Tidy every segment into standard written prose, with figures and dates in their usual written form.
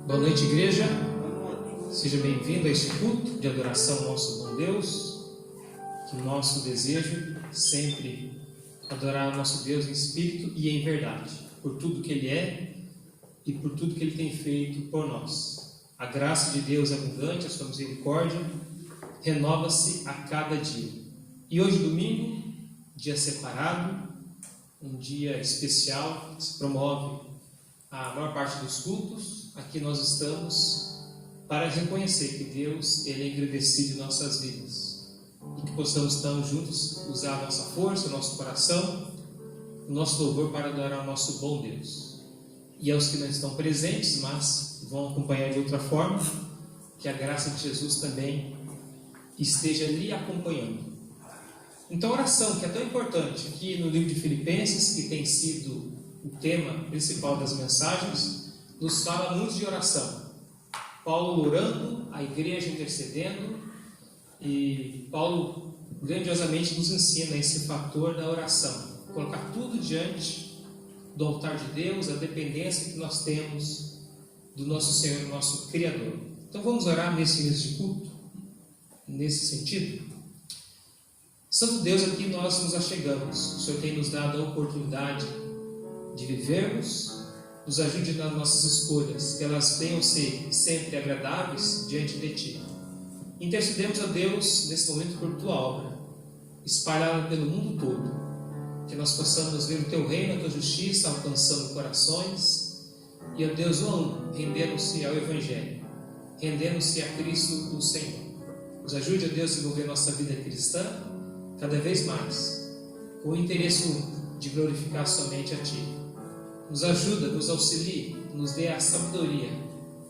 Boa noite, igreja. Seja bem-vindo a este culto de adoração ao nosso bom Deus. Que o nosso desejo sempre adorar ao nosso Deus em espírito e em verdade, por tudo que Ele é e por tudo que Ele tem feito por nós. A graça de Deus é abundante, a sua misericórdia renova-se a cada dia. E hoje, domingo, dia separado, um dia especial que se promove a maior parte dos cultos. Aqui nós estamos para reconhecer que Deus, Ele é engrandecido em nossas vidas e que possamos então juntos usar a nossa força, o nosso coração, o nosso louvor para adorar ao nosso bom Deus. E aos que não estão presentes, mas vão acompanhar de outra forma, que a graça de Jesus também esteja lhe acompanhando. Então a oração, que é tão importante aqui no livro de Filipenses, que tem sido o tema principal das mensagens, nos fala muito de oração. Paulo orando, a igreja intercedendo, e Paulo grandiosamente nos ensina esse fator da oração. Colocar tudo diante do altar de Deus, a dependência que nós temos do nosso Senhor, do nosso Criador. Então vamos orar nesse início de culto, nesse sentido. Santo Deus, aqui nós nos achegamos. O Senhor tem nos dado a oportunidade de vivermos. Nos ajude nas nossas escolhas, que elas venham ser sempre agradáveis diante de Ti. Intercedemos a Deus nesse momento por Tua obra, espalhada pelo mundo todo, que nós possamos ver o Teu reino, a Tua justiça alcançando corações, e a Deus rendendo-se ao Evangelho, rendendo-se a Cristo o Senhor. Nos ajude, a Deus, a desenvolver nossa vida cristã cada vez mais, com o interesse de glorificar somente a Ti. Nos ajuda, nos auxilie, nos dê a sabedoria,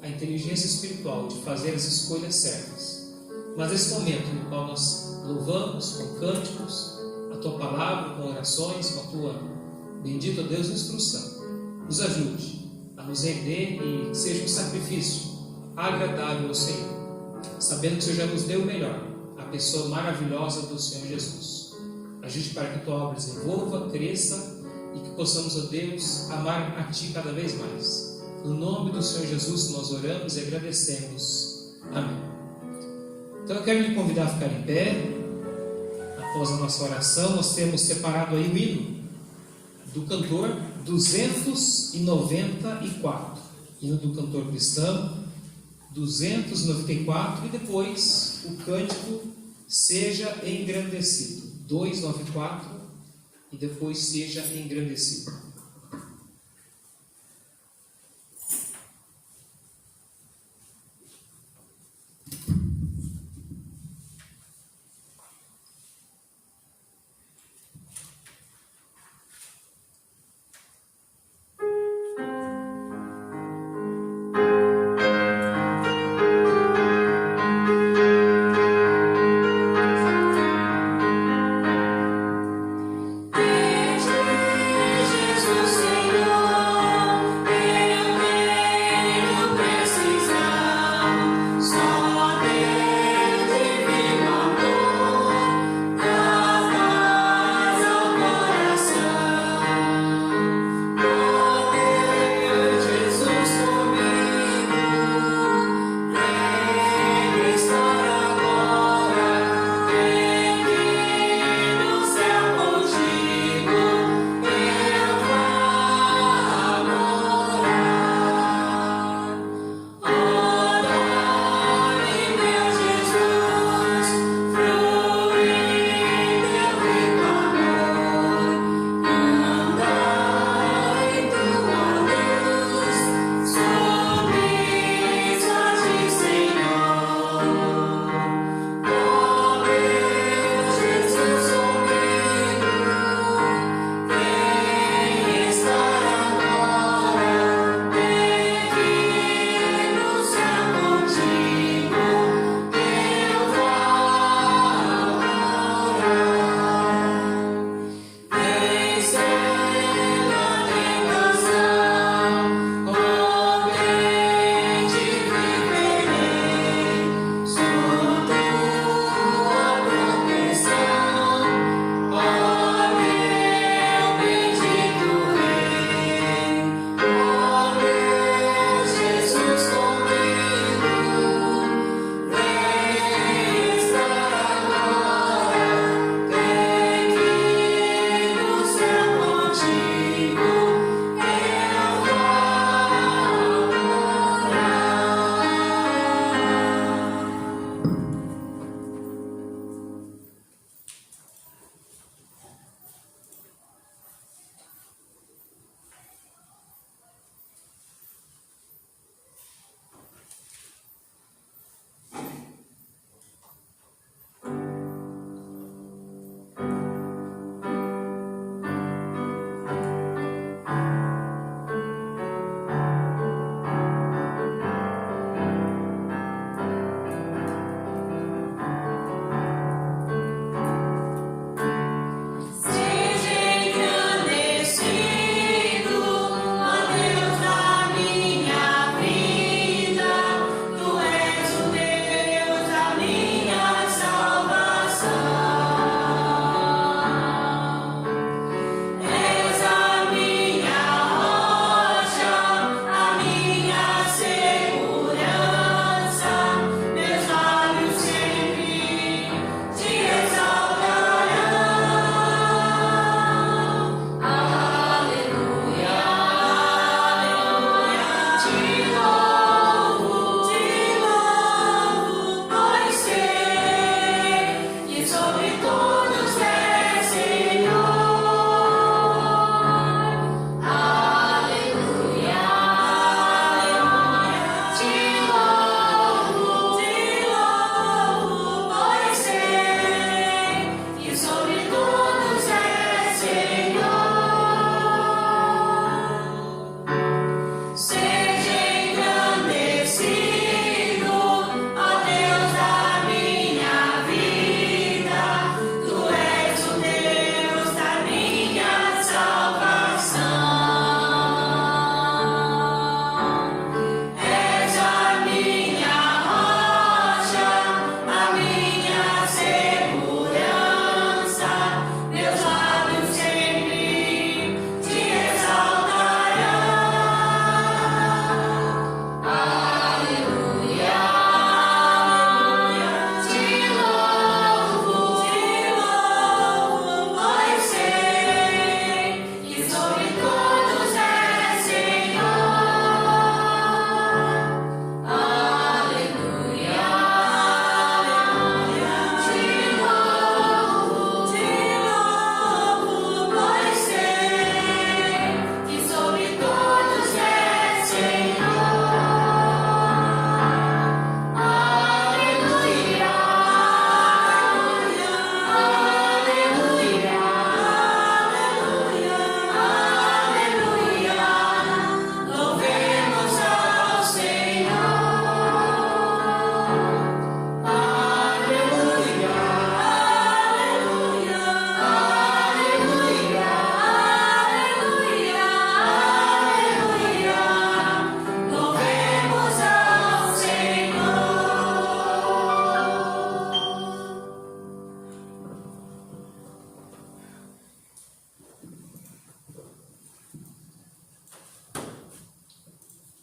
a inteligência espiritual de fazer as escolhas certas. Mas nesse momento no qual nós louvamos com cânticos, a Tua palavra, com orações, com a Tua bendita Deus instrução, nos ajude a nos render e que seja um sacrifício agradável ao Senhor, sabendo que o Senhor já nos deu o melhor, a pessoa maravilhosa do Senhor Jesus. Ajude para que a Tua obra desenvolva, cresça, e que possamos, ó Deus, amar a Ti cada vez mais. No nome do Senhor Jesus nós oramos e agradecemos. Amém. Então eu quero lhe convidar a ficar em pé. Após a nossa oração, nós temos separado aí o hino do cantor 294. Hino do cantor cristão 294, e depois o cântico Seja Engrandecido 294, e depois Seja Engrandecido. Jesus.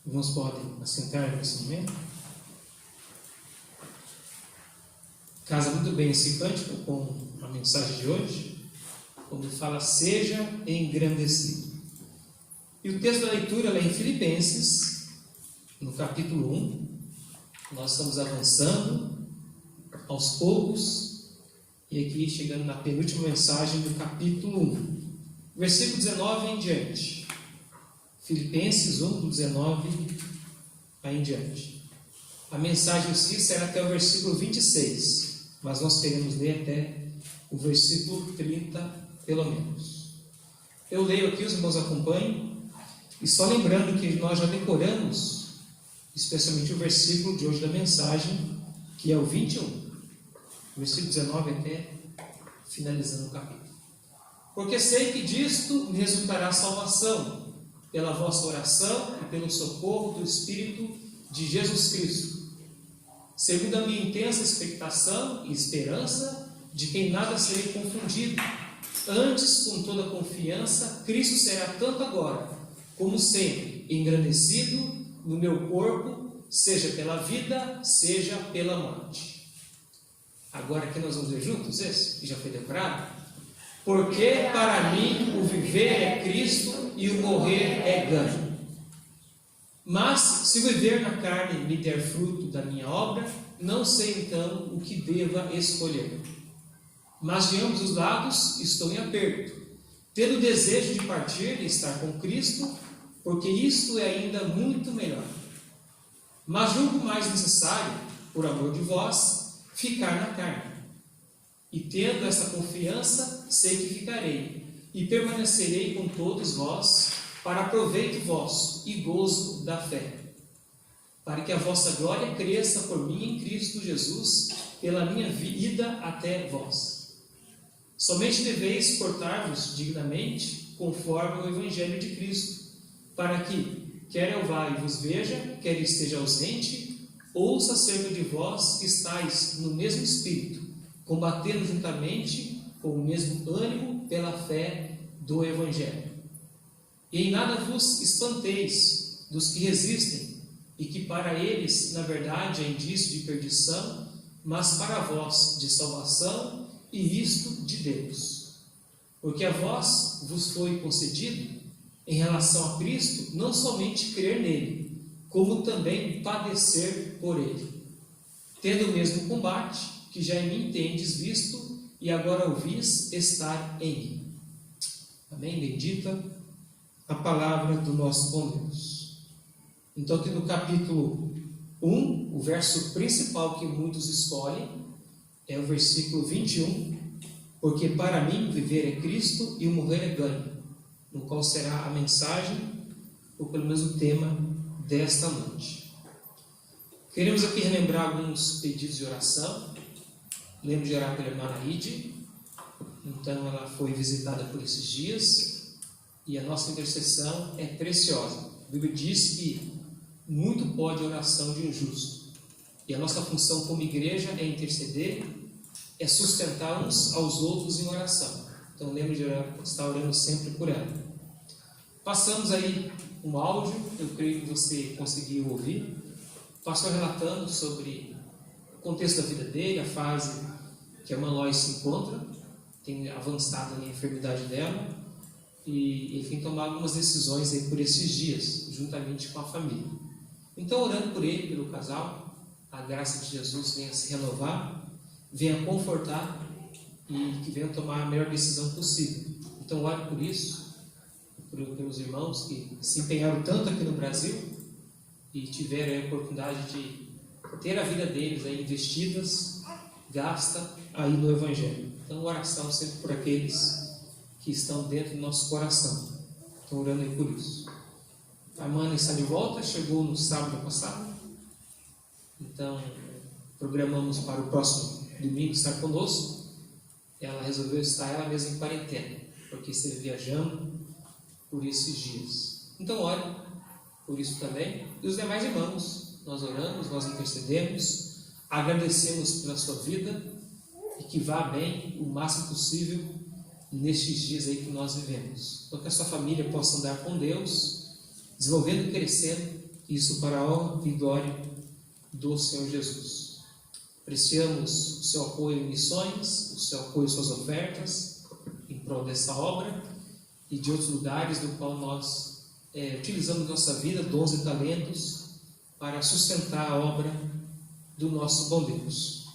Irmãos podem assentar nesse momento. Casa muito bem esse cântico com a mensagem de hoje, quando fala seja engrandecido. E o texto da leitura é em Filipenses, no capítulo 1. Nós estamos avançando aos poucos, e aqui chegando na penúltima mensagem do capítulo 1, versículo 19 em diante. Filipenses 1, do 19 em diante. A mensagem em si será até o versículo 26, mas nós queremos ler até o versículo 30, pelo menos. Eu leio aqui, os irmãos acompanhem, e só lembrando que nós já decoramos, especialmente o versículo de hoje da mensagem, que é o 21, versículo 19 até finalizando o capítulo. Porque sei que disto me resultará salvação, pela vossa oração e pelo socorro do Espírito de Jesus Cristo, segundo a minha intensa expectação e esperança de que em nada serei confundido. Antes, com toda confiança, Cristo será tanto agora, como sempre, engrandecido no meu corpo, seja pela vida, seja pela morte. Agora aqui nós vamos ver juntos esse, que já foi decorado. Porque para mim o viver é Cristo e o morrer é ganho. Mas se o viver na carne me der fruto da minha obra, não sei então o que deva escolher. Mas de ambos os lados estou em aperto, tendo o desejo de partir e estar com Cristo, porque isto é ainda muito melhor. Mas julgo mais necessário, por amor de vós, ficar na carne. E tendo esta confiança, sei que ficarei, e permanecerei com todos vós, para proveito vosso e gozo da fé, para que a vossa glória cresça por mim em Cristo Jesus, pela minha vida até vós. Somente deveis portar-vos dignamente, conforme o Evangelho de Cristo, para que, quer eu vá e vos veja, quer esteja ausente, ouça acerca de vós que estáis no mesmo Espírito, combatendo juntamente com o mesmo ânimo pela fé do Evangelho. E em nada vos espanteis dos que resistem, e que para eles, na verdade, é indício de perdição, mas para vós de salvação, e isto de Deus. Porque a vós vos foi concedido, em relação a Cristo, não somente crer nele, como também padecer por ele, tendo o mesmo combate que já em mim tendes visto, e agora ouvis estar em mim. Amém? Bendita a palavra do nosso bom Deus. Então aqui no capítulo 1, o verso principal que muitos escolhem é o versículo 21, porque para mim viver é Cristo e o morrer é ganho, no qual será a mensagem, ou pelo menos o tema desta noite. Queremos aqui relembrar alguns pedidos de oração. Lembro de orar pela irmã Anaíde. Então ela foi visitada por esses dias, e a nossa intercessão é preciosa. A Bíblia diz que muito pode a oração de um justo, e a nossa função como igreja é interceder, é sustentar uns aos outros em oração. Então lembro de estar orando sempre por ela. Passamos aí um áudio, eu creio que você conseguiu ouvir, pastor relatando sobre o contexto da vida dele, a fase que a irmã Lois se encontra, tem avançado na enfermidade dela, e enfim, tomar algumas decisões aí por esses dias, juntamente com a família. Então, orando por ele, pelo casal, a graça de Jesus venha se renovar, venha confortar, e que venham tomar a melhor decisão possível. Então, ore por isso, pelos irmãos que se empenharam tanto aqui no Brasil, e tiveram a oportunidade de ter a vida deles aí investidas, gasta aí no Evangelho. Então, oração sempre por aqueles que estão dentro do nosso coração. Estou orando aí por isso. A irmã está de volta, chegou no sábado passado. Então, programamos para o próximo domingo estar conosco. Ela resolveu estar ela mesma em quarentena, porque esteve viajando por esses dias. Então, ore por isso também. E os demais irmãos, nós oramos, nós intercedemos, agradecemos pela sua vida, e que vá bem o máximo possível nestes dias aí que nós vivemos. Então que a sua família possa andar com Deus, desenvolvendo e crescendo isso para a honra e glória do Senhor Jesus. Apreciamos o seu apoio em missões, o seu apoio em suas ofertas, em prol dessa obra e de outros lugares do qual nós utilizamos nossa vida, dons e talentos para sustentar a obra do nosso bom Deus.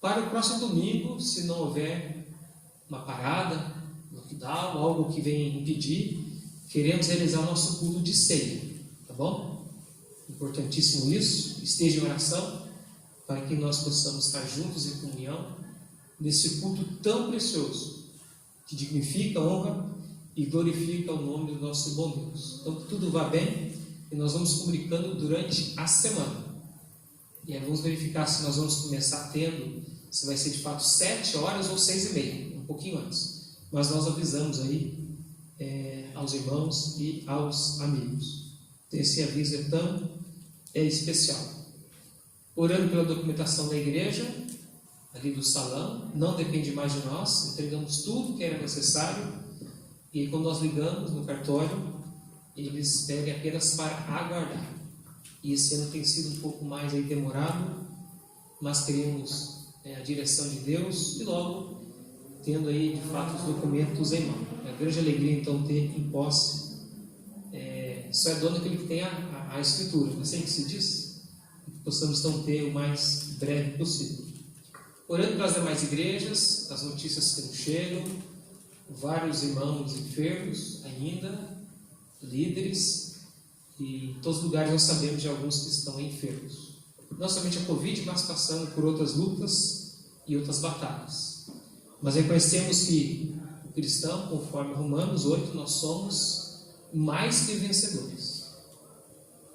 Para o próximo domingo, se não houver uma parada, lockdown, algo que venha impedir, queremos realizar o nosso culto de ceia, tá bom? Importantíssimo isso, esteja em oração para que nós possamos estar juntos em comunhão nesse culto tão precioso, que dignifica, honra e glorifica o nome do nosso bom Deus. Então que tudo vá bem e nós vamos comunicando durante a semana. E aí vamos verificar se nós vamos começar tendo, se vai ser de fato 7 horas ou 6h30, um pouquinho antes. Mas nós avisamos aí aos irmãos e aos amigos. Esse aviso é tão especial. Orando pela documentação da igreja, ali do salão, não depende mais de nós, entregamos tudo que era necessário, e aí, quando nós ligamos no cartório, eles pedem apenas para aguardar. E esse ano tem sido um pouco mais aí demorado, mas queremos a direção de Deus e logo tendo aí de fato os documentos em mão. É uma grande alegria então ter em posse. Só é dono aquele que tem a escritura, não é assim que se diz? Que possamos então ter o mais breve possível. Orando pelas demais igrejas, as notícias que nos chegam, vários irmãos enfermos ainda, líderes, e em todos os lugares nós sabemos de alguns que estão enfermos. Não somente a Covid, mas passando por outras lutas e outras batalhas. Mas reconhecemos que o cristão, conforme Romanos 8, nós somos mais que vencedores.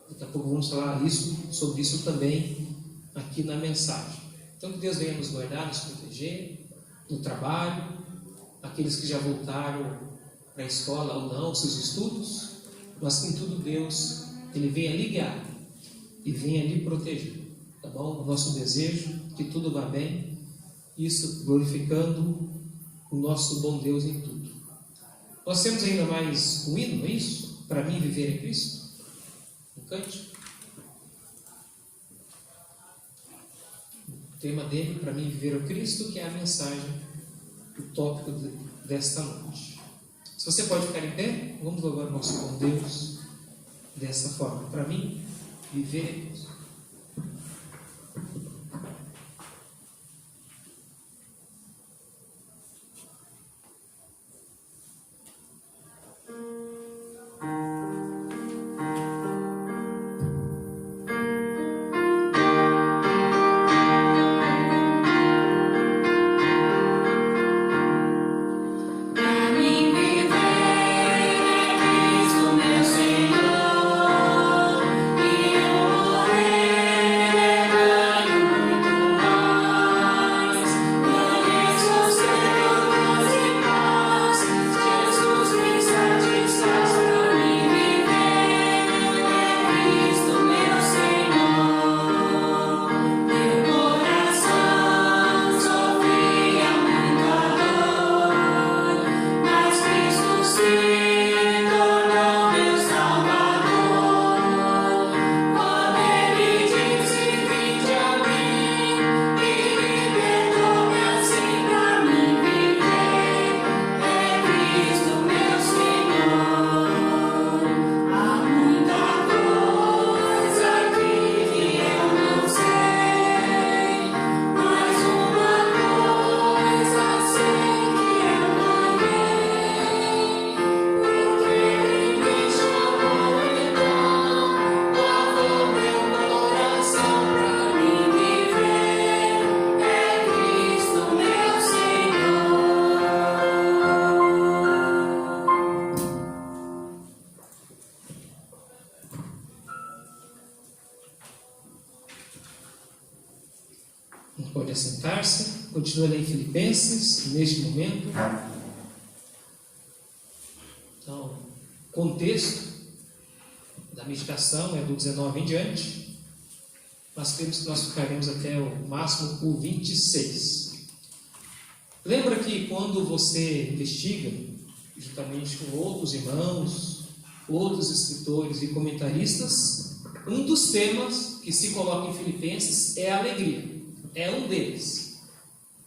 Daqui a pouco vamos falar sobre isso também aqui na mensagem. Então que Deus venha nos guardar, nos proteger, no trabalho, aqueles que já voltaram para a escola ou não, seus estudos, mas que em tudo Deus, Ele venha lhe guiar e venha lhe proteger, tá bom? O nosso desejo, que tudo vá bem, isso glorificando o nosso bom Deus em tudo. Nós temos ainda mais um hino, não é isso? Para mim viver é Cristo. Um cântico. O tema dele, para mim viver é Cristo, que é a mensagem, o tópico desta noite. Se você pode ficar em pé, vamos louvar o nosso bom Deus dessa forma. Para mim, viver é Cristo. Pode assentar-se. Continua lá em Filipenses, neste momento. Então, o contexto da meditação é do 19 em diante. Nós cremos que nós ficaremos até o máximo o 26. Lembra que quando você investiga, juntamente com outros irmãos, outros escritores e comentaristas, Um dos temas que se coloca em Filipenses é a alegria. É um deles.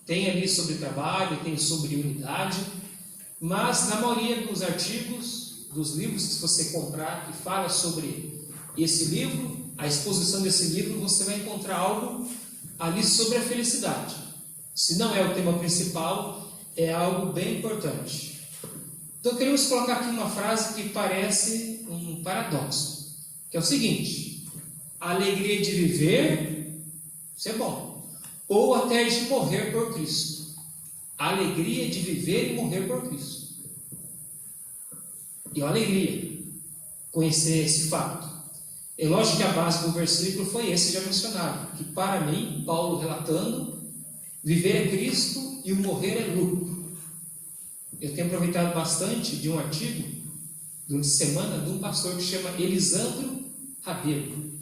Tem ali sobre trabalho, tem sobre unidade, mas na maioria dos artigos, dos livros que você comprar, que fala sobre esse livro, a exposição desse livro, você vai encontrar algo ali sobre a felicidade. Se não é o tema principal, é algo bem importante. Então queremos colocar aqui uma frase que parece um paradoxo, que é o seguinte: a alegria de viver, isso é bom, ou até de morrer por Cristo. A alegria de viver e morrer por Cristo. E é uma alegria conhecer esse fato. É lógico que a base do versículo foi esse já mencionado, que para mim, Paulo relatando, viver é Cristo e o morrer é lucro. Eu tenho aproveitado bastante de um artigo, durante a semana, de um pastor que chama Elisandro Rabelo,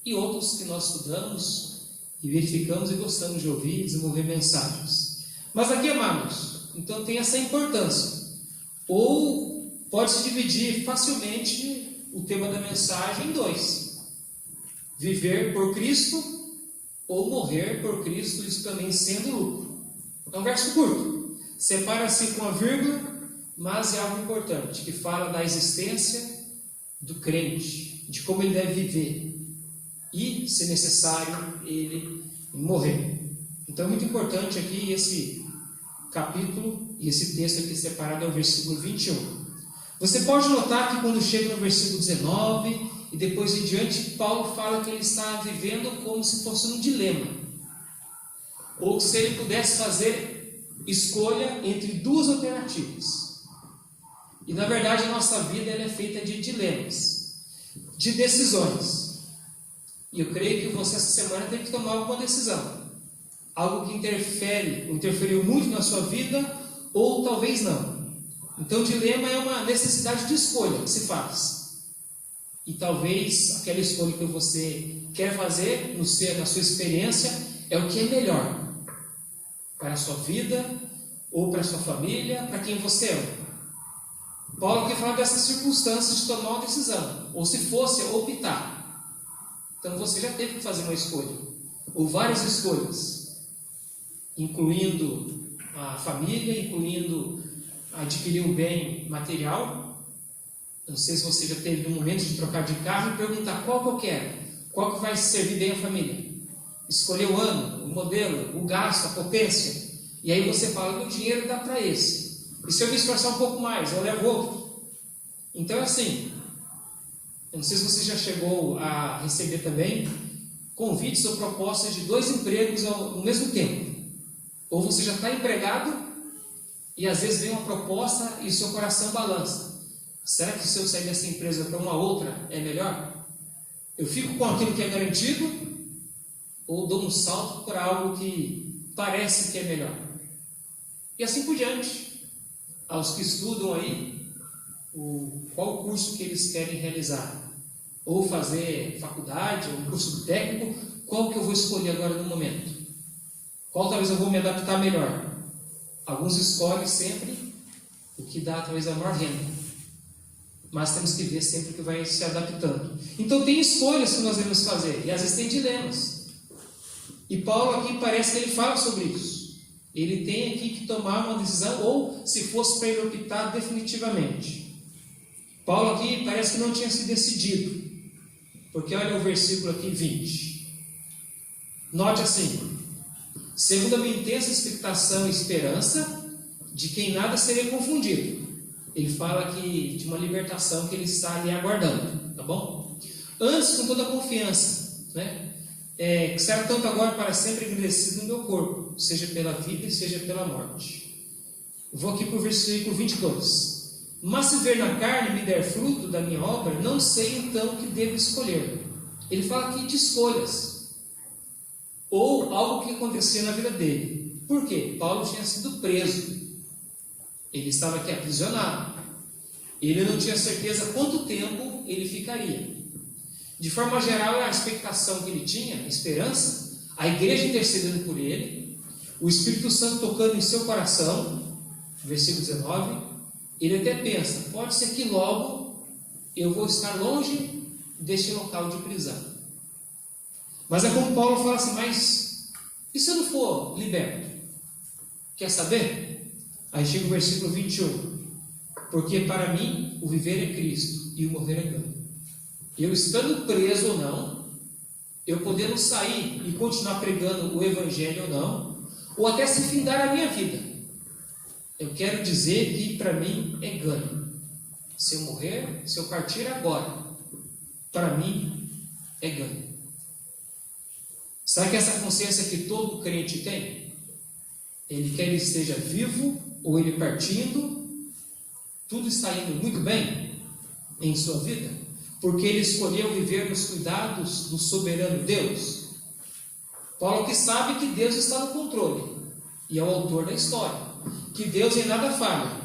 e outros que nós estudamos e verificamos e gostamos de ouvir e desenvolver mensagens. Mas aqui, amados, então tem essa importância. Ou pode-se dividir facilmente o tema da mensagem em dois: viver por Cristo ou morrer por Cristo, isso também sendo lucro. É um verso curto, separa-se com a vírgula, mas é algo importante, que fala da existência do crente, de como ele deve viver e, se necessário, ele morrer. Então é muito importante aqui esse capítulo e esse texto aqui separado é o versículo 21. Você pode notar que quando chega no versículo 19 e depois em diante, Paulo fala que ele está vivendo como se fosse um dilema, ou se ele pudesse fazer escolha entre duas alternativas. E na verdade a nossa vida ela é feita de dilemas, de decisões. E eu creio que você essa semana tem que tomar alguma decisão, algo que interferiu muito na sua vida, ou talvez não. Então, dilema é uma necessidade de escolha que se faz. E talvez aquela escolha que você quer fazer, na sua experiência, é o que é melhor para a sua vida, ou para a sua família, para quem você ama. Paulo quer falar dessas circunstâncias de tomar uma decisão, ou se fosse optar. Então, você já teve que fazer uma escolha, ou várias escolhas, incluindo a família, incluindo adquirir um bem material. Não sei se você já teve um momento de trocar de carro e perguntar qual que eu quero, qual que vai servir bem a família. Escolher o ano, o modelo, o gasto, a potência. E aí você fala que o dinheiro dá para esse. E se eu me esforçar um pouco mais, eu levo outro. Então é assim. Eu não sei se você já chegou a receber também convites ou propostas de 2 empregos no mesmo tempo. Ou você já está empregado e às vezes vem uma proposta e seu coração balança. Será que se eu sair dessa empresa para uma outra é melhor? Eu fico com aquilo que é garantido ou dou um salto para algo que parece que é melhor? E assim por diante. Aos que estudam aí, qual o curso que eles querem realizar? Ou fazer faculdade, ou um curso técnico, qual que eu vou escolher agora no momento? Qual talvez eu vou me adaptar melhor? Alguns escolhem sempre o que dá talvez a maior renda, mas temos que ver sempre o que vai se adaptando. Então tem escolhas que nós devemos fazer, e às vezes tem dilemas. E Paulo aqui parece que ele fala sobre isso. Ele tem aqui que tomar uma decisão, ou se fosse para ele optar definitivamente. Paulo aqui parece que não tinha se decidido, porque olha o versículo aqui 20. Note assim: segundo a minha intensa expectação e esperança de que em nada serei confundido. Ele fala aqui de uma libertação que ele está ali aguardando, tá bom? Antes, com toda a confiança, né? Que será tanto agora para sempre engrandecido no meu corpo, seja pela vida e seja pela morte. Vou aqui para o versículo 22. Mas se ver na carne me der fruto da minha obra, não sei então o que devo escolher. Ele fala aqui de escolhas, ou algo que acontecia na vida dele. Por quê? Paulo tinha sido preso, ele estava aqui aprisionado, ele não tinha certeza quanto tempo ele ficaria. De forma geral, a expectação que ele tinha, a esperança, a igreja intercedendo por ele, o Espírito Santo tocando em seu coração, versículo 19, ele até pensa, pode ser que logo eu vou estar longe deste local de prisão. Mas é como Paulo fala assim, mas e se eu não for liberto? Quer saber? Aí chega o versículo 21. Porque para mim o viver é Cristo e o morrer é ganho. Eu estando preso ou não, eu podendo sair e continuar pregando o Evangelho ou não, ou até se findar a minha vida, eu quero dizer que para mim é ganho. Se eu morrer, se eu partir agora, para mim é ganho. Sabe que essa consciência que todo crente tem? Ele quer ele esteja vivo ou ele partindo, tudo está indo muito bem em sua vida, porque ele escolheu viver nos cuidados do soberano Deus. Paulo que sabe que Deus está no controle e é o autor da história, que Deus em nada falha,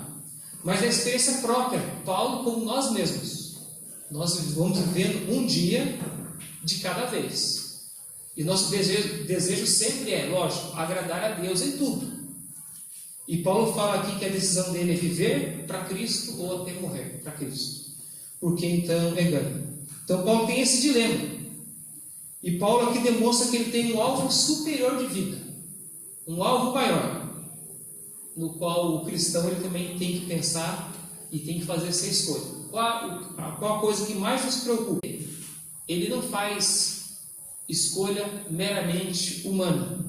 mas a experiência própria, Paulo como nós mesmos, nós vamos vivendo um dia de cada vez. E nosso desejo sempre é, lógico, agradar a Deus em tudo. E Paulo fala aqui que a decisão dele é viver para Cristo ou até morrer para Cristo. Porque então é ganho. Então Paulo tem esse dilema. E Paulo aqui demonstra que ele tem um alvo superior de vida. Um alvo maior. No qual o cristão ele também tem que pensar e tem que fazer essa escolha. Qual a coisa que mais nos preocupa? Ele não faz escolha meramente humana.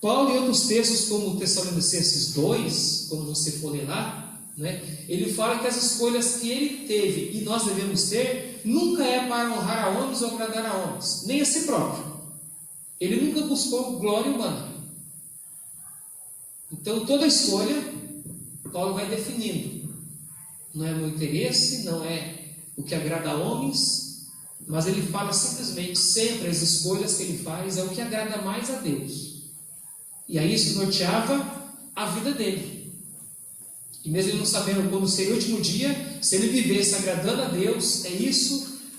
Paulo, em outros textos, como Tessalonicenses 2, como você for ler lá, ele fala que as escolhas que ele teve e nós devemos ter, nunca é para honrar a homens ou agradar a homens, nem a si próprio. Ele nunca buscou glória humana. Então, toda escolha, Paulo vai definindo. Não é meu interesse, não é o que agrada a homens, mas ele fala simplesmente, sempre as escolhas que ele faz é o que agrada mais a Deus. E aí isso norteava a vida dele. E mesmo ele não sabendo quando seria o último dia, se ele vivesse agradando a Deus,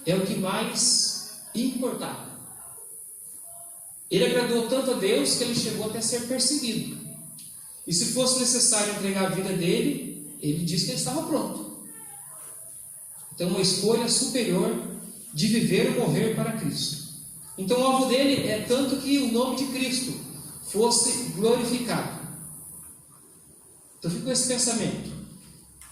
é o que mais importava. Ele agradou tanto a Deus que ele chegou até a ser perseguido. E se fosse necessário entregar a vida dele, ele disse que ele estava pronto. Então uma escolha superior de viver ou morrer para Cristo. Então o alvo dele é tanto que o nome de Cristo fosse glorificado. Então fica com esse pensamento.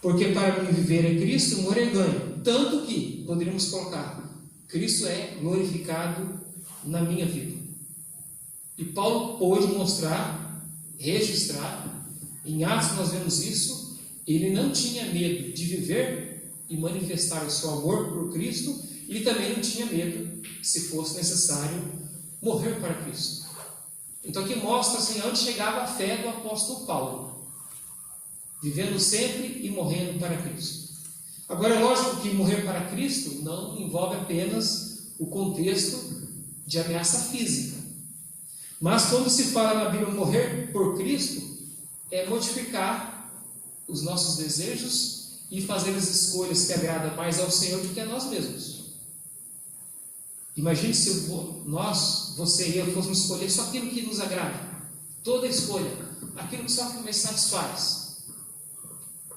Porque para mim viver é Cristo, morrer é ganho. Tanto que, poderíamos colocar, Cristo é glorificado na minha vida. E Paulo pôde mostrar, registrar, em Atos nós vemos isso, ele não tinha medo de viver e manifestar o seu amor por Cristo. Ele também não tinha medo, se fosse necessário, morrer para Cristo. Então aqui mostra assim, onde chegava a fé do apóstolo Paulo. Vivendo sempre e morrendo para Cristo. Agora é lógico que morrer para Cristo não envolve apenas o contexto de ameaça física. Mas quando se fala na Bíblia morrer por Cristo, é modificar os nossos desejos e fazer as escolhas que agradam mais ao Senhor do que a nós mesmos. Imagine se você e eu fôssemos escolher só aquilo que nos agrada. Toda escolha, aquilo que só nos satisfaz.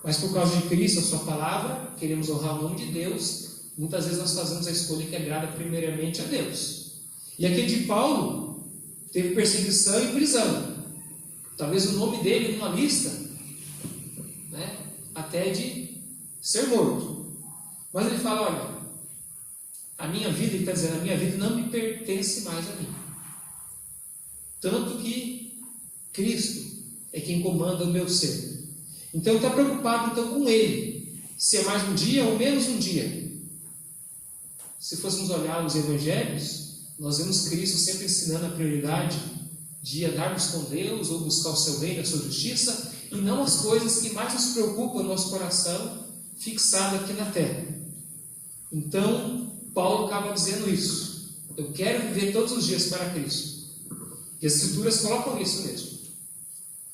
Mas por causa de Cristo, a sua palavra, queremos honrar o nome de Deus, muitas vezes nós fazemos a escolha que agrada primeiramente a Deus. E aqui de Paulo, teve perseguição e prisão. Talvez o nome dele numa lista, até de ser morto. Mas ele fala, olha, a minha vida, ele está dizendo, a minha vida não me pertence mais a mim. Tanto que Cristo é quem comanda o meu ser. Então ele está preocupado com ele, se é mais um dia ou menos um dia. Se fôssemos olhar os evangelhos, nós vemos Cristo sempre ensinando a prioridade de andarmos com Deus ou buscar o seu reino, a sua justiça, e não as coisas que mais nos preocupam no nosso coração, fixado aqui na terra. Então, Paulo acaba dizendo isso. Eu quero viver todos os dias para Cristo. E as Escrituras colocam isso mesmo.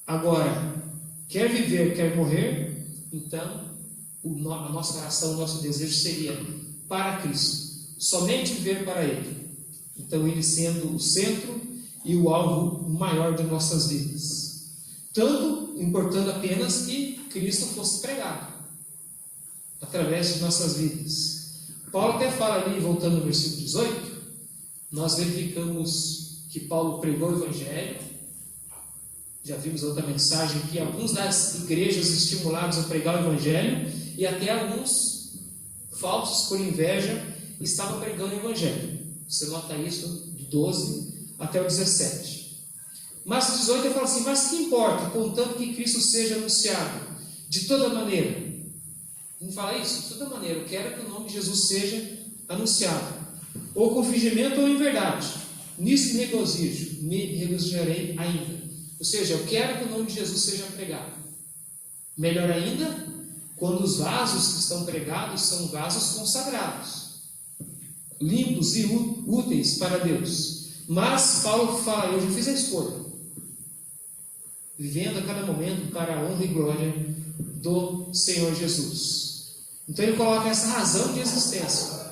Agora, quer viver, quer morrer, então, a nossa oração, o nosso desejo seria para Cristo. Somente viver para Ele. Então, Ele sendo o centro e o alvo maior de nossas vidas. Tanto importando apenas que Cristo fosse pregado através de nossas vidas. Paulo até fala ali, voltando no versículo 18, nós verificamos que Paulo pregou o Evangelho. Já vimos outra mensagem que alguns das igrejas estimulados a pregar o Evangelho e até alguns falsos por inveja estavam pregando o Evangelho. Você nota isso de 12 até o 17. Mas o 18 ele fala assim: mas que importa, contanto que Cristo seja anunciado de toda maneira. Não fala isso? De toda maneira, eu quero que o nome de Jesus seja anunciado, ou com fingimento ou em verdade. Nisso me regozijarei ainda. Ou seja, eu quero que o nome de Jesus seja pregado. Melhor ainda, quando os vasos que estão pregados são vasos consagrados, limpos e úteis para Deus. Mas Paulo fala: eu já fiz a escolha, vivendo a cada momento para a honra e glória do Senhor Jesus. Então ele coloca essa razão de existência,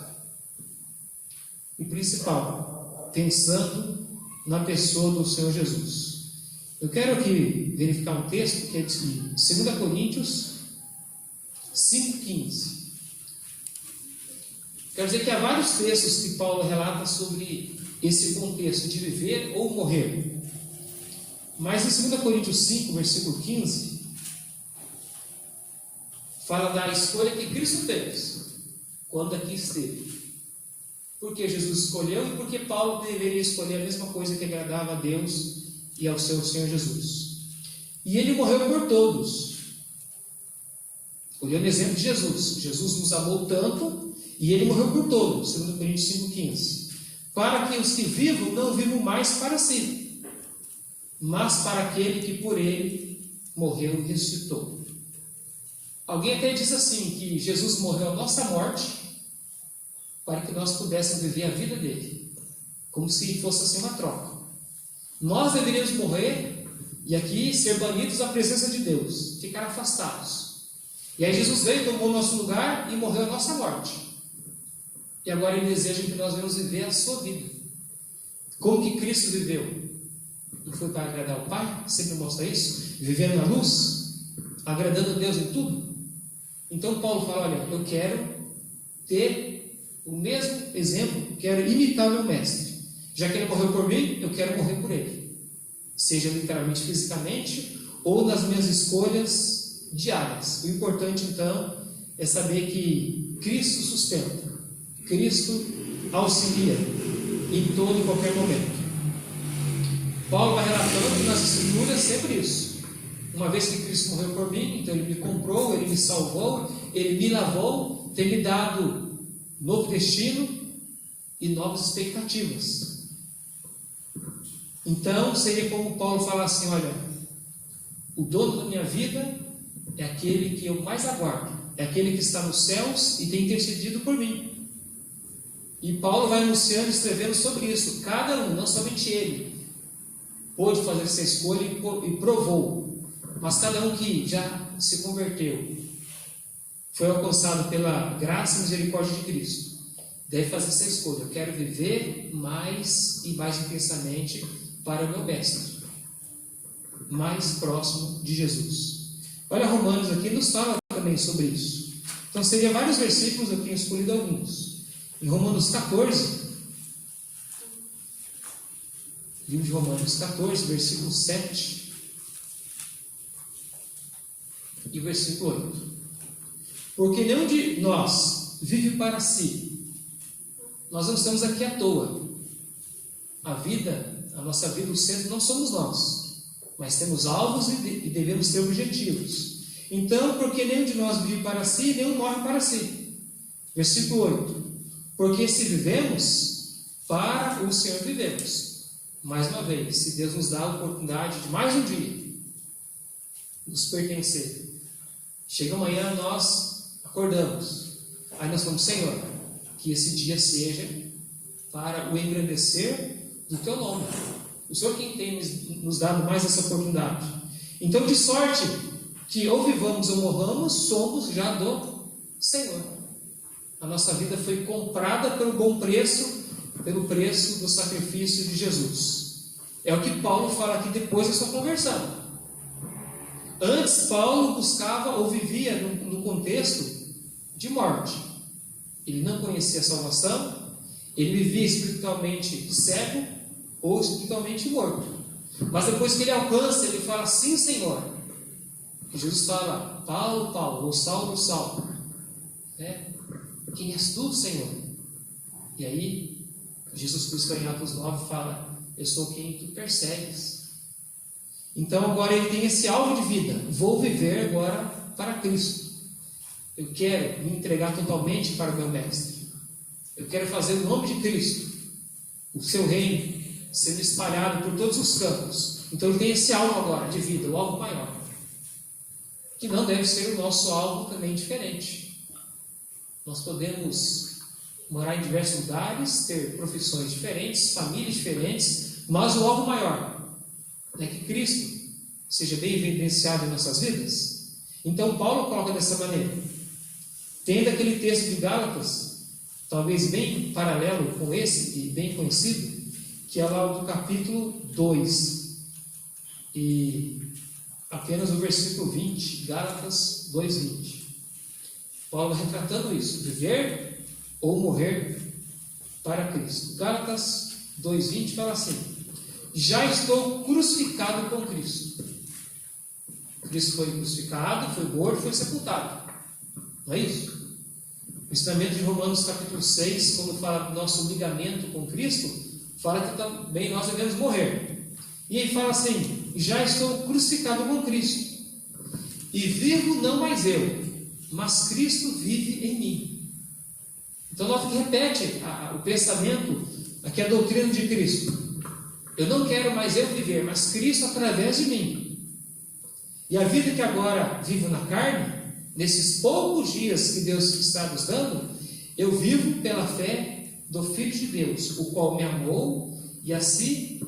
e principal, pensando na pessoa do Senhor Jesus. Eu quero aqui verificar um texto que é de 2 Coríntios 5,15. Quero dizer que há vários textos que Paulo relata sobre esse contexto de viver ou morrer. Mas em 2 Coríntios 5, versículo 15, fala da escolha que Cristo fez quando aqui esteve. Porque Jesus escolheu e porque Paulo deveria escolher a mesma coisa que agradava a Deus e ao seu Senhor Jesus. E ele morreu por todos. Olhando o exemplo de Jesus. Jesus nos amou tanto e ele morreu por todos. 2 Coríntios 5,15. Para que os que vivam não vivam mais para si, mas para aquele que por ele morreu e ressuscitou. Alguém até diz assim, que Jesus morreu a nossa morte para que nós pudéssemos viver a vida dele, como se fosse assim uma troca. Nós deveríamos morrer e aqui ser banidos da presença de Deus, ficar afastados. E aí Jesus veio, tomou o nosso lugar e morreu a nossa morte. E agora ele deseja que nós venhamos viver a sua vida. Como que Cristo viveu? Não foi para agradar o Pai? Sempre mostra isso. Vivendo na luz, agradando a Deus em tudo. Então Paulo fala: olha, eu quero ter o mesmo exemplo, quero imitar o meu mestre. Já que ele morreu por mim, eu quero morrer por ele. Seja literalmente, fisicamente, ou nas minhas escolhas diárias. O importante então é saber que Cristo sustenta, Cristo auxilia em todo e qualquer momento. Paulo vai relatando nas Escrituras sempre isso. Uma vez que Cristo morreu por mim, então ele me comprou, ele me salvou, ele me lavou, tem me dado novo destino e novas expectativas. Então seria como Paulo fala assim: olha, o dono da minha vida é aquele que eu mais aguardo, é aquele que está nos céus e tem intercedido por mim. E Paulo vai anunciando e escrevendo sobre isso. Cada um, não somente ele, pôde fazer essa escolha e provou, mas cada um que já se converteu, foi alcançado pela graça e misericórdia de Cristo, deve fazer essa escolha: eu quero viver mais e mais intensamente para o meu mestre, mais próximo de Jesus. Olha, Romanos aqui nos fala também sobre isso. Então seria vários versículos, eu tenho escolhido alguns. Em Romanos 14, livro de Romanos 14, versículo 7 e versículo 8. Porque nenhum de nós vive para si. Nós não estamos aqui à toa. A nossa vida, o centro não somos nós, mas temos alvos e devemos ter objetivos. Então, porque nenhum de nós vive para si, nenhum morre para si. Versículo 8. Porque se vivemos, para o Senhor vivemos. Mais uma vez, se Deus nos dá a oportunidade de mais um dia nos pertencer. Chega amanhã, nós acordamos. Aí nós falamos: Senhor, que esse dia seja para o engrandecer do Teu nome. O Senhor quem tem nos dado mais essa oportunidade. Então, de sorte que ou vivamos ou morramos, somos já do Senhor. A nossa vida foi comprada pelo bom preço, pelo preço do sacrifício de Jesus. É o que Paulo fala aqui depois da sua conversão. Antes, Paulo buscava ou vivia no contexto de morte. ele não conhecia a salvação, ele vivia espiritualmente cego ou espiritualmente morto. Mas depois que ele alcança, ele fala: sim, Senhor. E Jesus fala: Paulo, Paulo, ou Saulo, Saulo, quem és tu, Senhor? E aí Jesus Cristo em Atos 9 fala: eu sou quem tu persegues. Então agora ele tem esse alvo de vida: vou viver agora para Cristo. Eu quero me entregar totalmente para o meu mestre. Eu quero fazer o nome de Cristo, o seu reino, sendo espalhado por todos os campos. Então ele tem esse alvo agora de vida, o alvo maior, que não deve ser o nosso alvo também diferente. Nós podemos morar em diversos lugares, ter profissões diferentes, famílias diferentes, mas o alvo maior é que Cristo seja bem evidenciado em nossas vidas. Então Paulo coloca dessa maneira, tendo aquele texto de Gálatas, talvez bem paralelo com esse e bem conhecido, que é lá do capítulo 2 e apenas o versículo 20, Gálatas 2:20. Paulo retratando isso: viver ou morrer para Cristo. Gálatas 2:20 fala assim: já estou crucificado com Cristo. Cristo foi crucificado, foi morto, foi sepultado. Não é isso? O ensinamento de Romanos capítulo 6, quando fala do nosso ligamento com Cristo, fala que também nós devemos morrer. E ele fala assim: já estou crucificado com Cristo, e vivo não mais eu, mas Cristo vive em mim. Então nós repete o pensamento, aqui a doutrina de Cristo: eu não quero mais eu viver, mas Cristo através de mim. E a vida que agora vivo na carne, nesses poucos dias que Deus está nos dando, eu vivo pela fé do Filho de Deus, o qual me amou e a si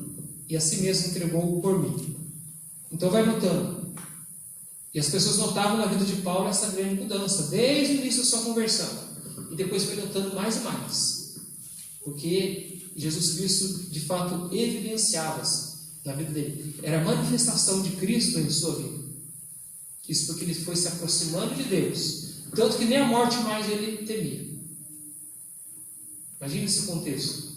mesmo entregou por mim. Então vai notando. E as pessoas notavam na vida de Paulo essa grande mudança, desde o início da sua conversão. E depois foi notando mais e mais. Porque Jesus Cristo, de fato, evidenciava-se na vida dele. Era a manifestação de Cristo em sua vida. Isso porque ele foi se aproximando de Deus, tanto que nem a morte mais ele temia. Imagine esse contexto.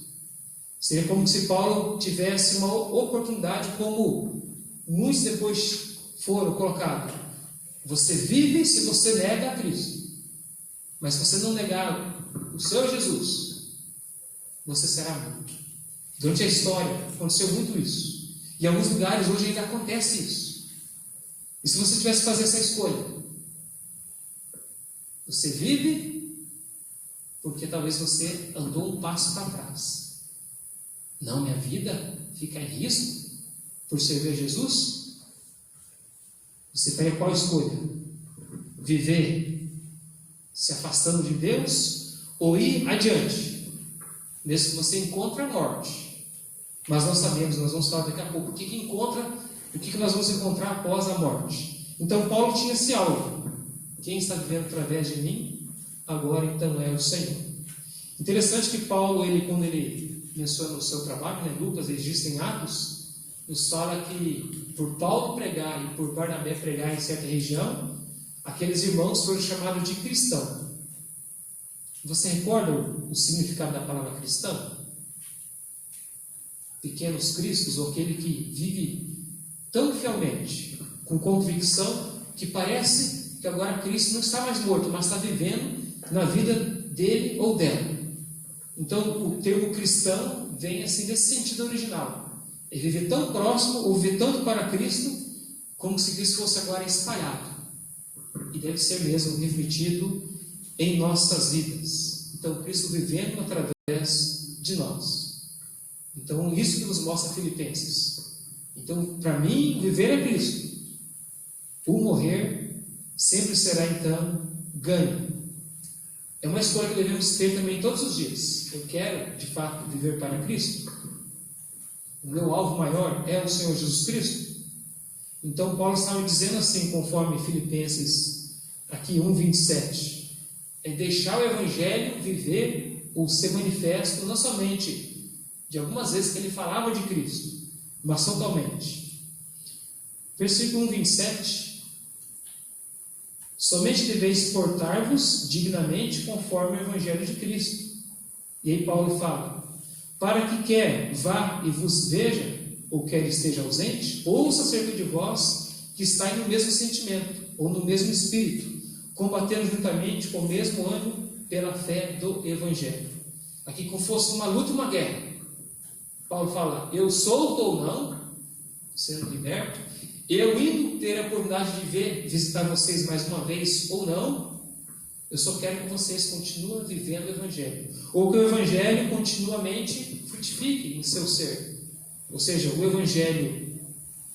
Seria como se Paulo tivesse uma oportunidade, como muitos depois foram colocados. Você vive se você nega a Cristo, mas se você não negar o Senhor Jesus, você será morto. Durante a história aconteceu muito isso. Em alguns lugares hoje ainda acontece isso. E se você tivesse que fazer essa escolha, você vive porque talvez você andou um passo para trás. Não, minha vida fica em risco por servir a Jesus? Você pega qual escolha? Viver se afastando de Deus ou ir adiante, mesmo que você encontre a morte? Mas nós sabemos, nós vamos falar daqui a pouco, o que nós vamos encontrar após a morte. Então Paulo tinha esse alvo: quem está vivendo através de mim, agora então é o Senhor. Interessante que Paulo, quando ele menciona o seu trabalho, Lucas registra em Atos, nos fala que por Paulo pregar e por Barnabé pregar em certa região, aqueles irmãos foram chamados de cristão. Você recorda o significado da palavra cristão? Pequenos cristos, ou aquele que vive tão fielmente, com convicção, que parece que agora Cristo não está mais morto, mas está vivendo na vida dele ou dela. Então o termo cristão vem assim desse sentido original: é viver tão próximo, ou viver tanto para Cristo, como se Cristo fosse agora espalhado, e deve ser mesmo refletido em nossas vidas. Então Cristo vivendo através de nós. Então isso que nos mostra Filipenses. Então, para mim, viver é Cristo. O morrer sempre será, então, ganho. É uma escolha que devemos ter também todos os dias. Eu quero, de fato, viver para Cristo. O meu alvo maior é o Senhor Jesus Cristo. Então, Paulo estava dizendo assim, conforme Filipenses, aqui 1:27, é deixar o Evangelho viver ou ser manifesto, não somente de algumas vezes que ele falava de Cristo, mas totalmente. Versículo 1:27 Somente deveis portar-vos dignamente conforme o Evangelho de Cristo. E aí Paulo fala: para que quer vá e vos veja, ou quer esteja ausente, ouça acerca de vós que estáis no mesmo sentimento, ou no mesmo espírito, combatendo juntamente com o mesmo ânimo pela fé do Evangelho. Aqui como fosse uma luta, uma guerra. Paulo fala: eu solto ou não, sendo liberto, eu indo ter a oportunidade de visitar vocês mais uma vez ou não, eu só quero que vocês continuem vivendo o Evangelho, ou que o Evangelho continuamente frutifique em seu ser. Ou seja, o Evangelho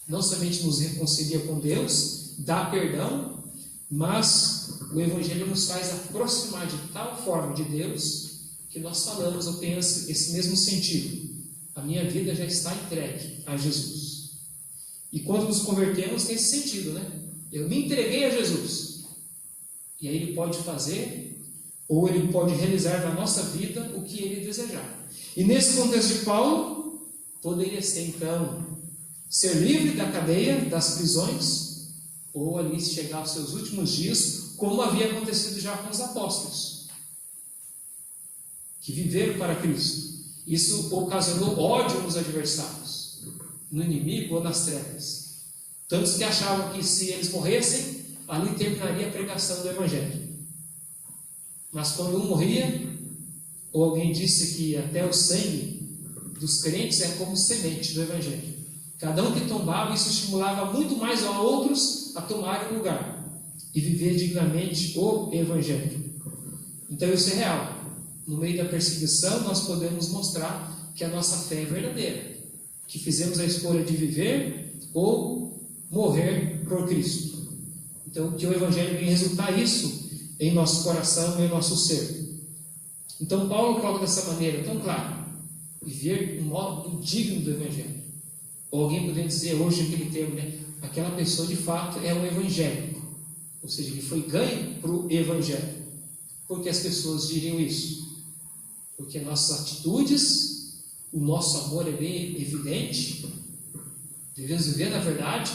não somente nos reconcilia com Deus, dá perdão, mas o Evangelho nos faz aproximar de tal forma de Deus que nós falamos, eu tenho esse mesmo sentido. A minha vida já está entregue a Jesus. E quando nos convertemos, tem esse sentido, né? Eu me entreguei a Jesus. E aí Ele pode fazer, ou Ele pode realizar na nossa vida o que Ele desejar. E nesse contexto de Paulo, poderia ser então ser livre da cadeia, das prisões, ou ali chegar aos seus últimos dias, como havia acontecido já com os apóstolos, que viveram para Cristo. Isso ocasionou ódio nos adversários, no inimigo ou nas trevas. Tantos que achavam que se eles morressem, ali terminaria a pregação do Evangelho. Mas quando um morria, ou alguém disse que até o sangue dos crentes é como semente do Evangelho. Cada um que tombava, isso estimulava muito mais a outros a tomarem o lugar e viver dignamente o Evangelho. Então isso é real. No meio da perseguição, nós podemos mostrar que a nossa fé é verdadeira, que fizemos a escolha de viver ou morrer por Cristo. Então, que o Evangelho venha resultar isso em nosso coração e em nosso ser. Então, Paulo coloca dessa maneira tão clara: viver um modo digno do Evangelho. Ou alguém poderia dizer hoje aquele termo, né? Aquela pessoa de fato é um evangélico, ou seja, ele foi ganho para o Evangelho. Por que as pessoas diriam isso? Porque nossas atitudes, o nosso amor é bem evidente. Devemos viver na verdade,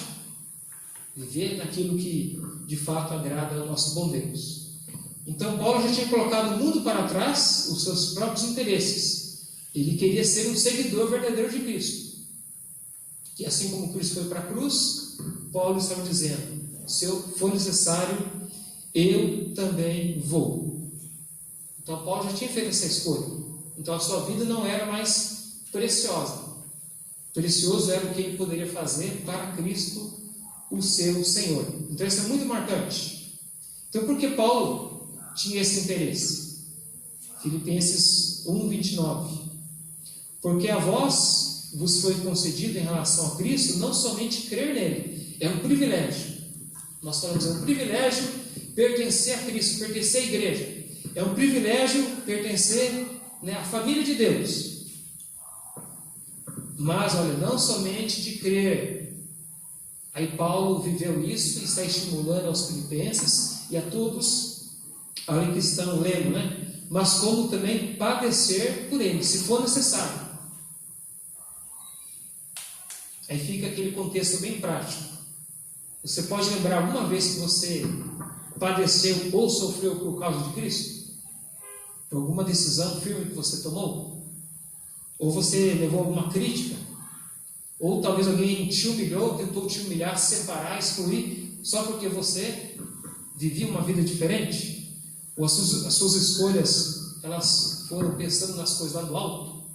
viver naquilo que de fato agrada ao nosso bom Deus. Então Paulo já tinha colocado o mundo para trás, os seus próprios interesses. Ele queria ser um seguidor verdadeiro de Cristo. E assim como Cristo foi para a cruz, Paulo estava dizendo: se eu for necessário, eu também vou. Então Paulo já tinha feito essa escolha. Então a sua vida não era mais preciosa. Precioso era o que ele poderia fazer para Cristo, o seu Senhor. Então isso é muito marcante. Então por que Paulo tinha esse interesse? Filipenses 1:29. Porque a vós vos foi concedido em relação a Cristo não somente crer nele, é um privilégio. Nós falamos, é um privilégio pertencer a Cristo, pertencer à igreja. É um privilégio pertencer, à família de Deus. Mas, olha, não somente de crer. Aí Paulo viveu isso e está estimulando aos filipenses e a todos ali que estão lendo, mas como também padecer por ele, se for necessário. Aí fica aquele contexto bem prático. Você pode lembrar alguma vez que você padeceu ou sofreu por causa de Cristo? Por alguma decisão firme que você tomou? Ou você levou alguma crítica? Ou talvez alguém te humilhou, tentou te humilhar, separar, excluir, só porque você vivia uma vida diferente? Ou as suas escolhas, elas foram pensando nas coisas lá do alto?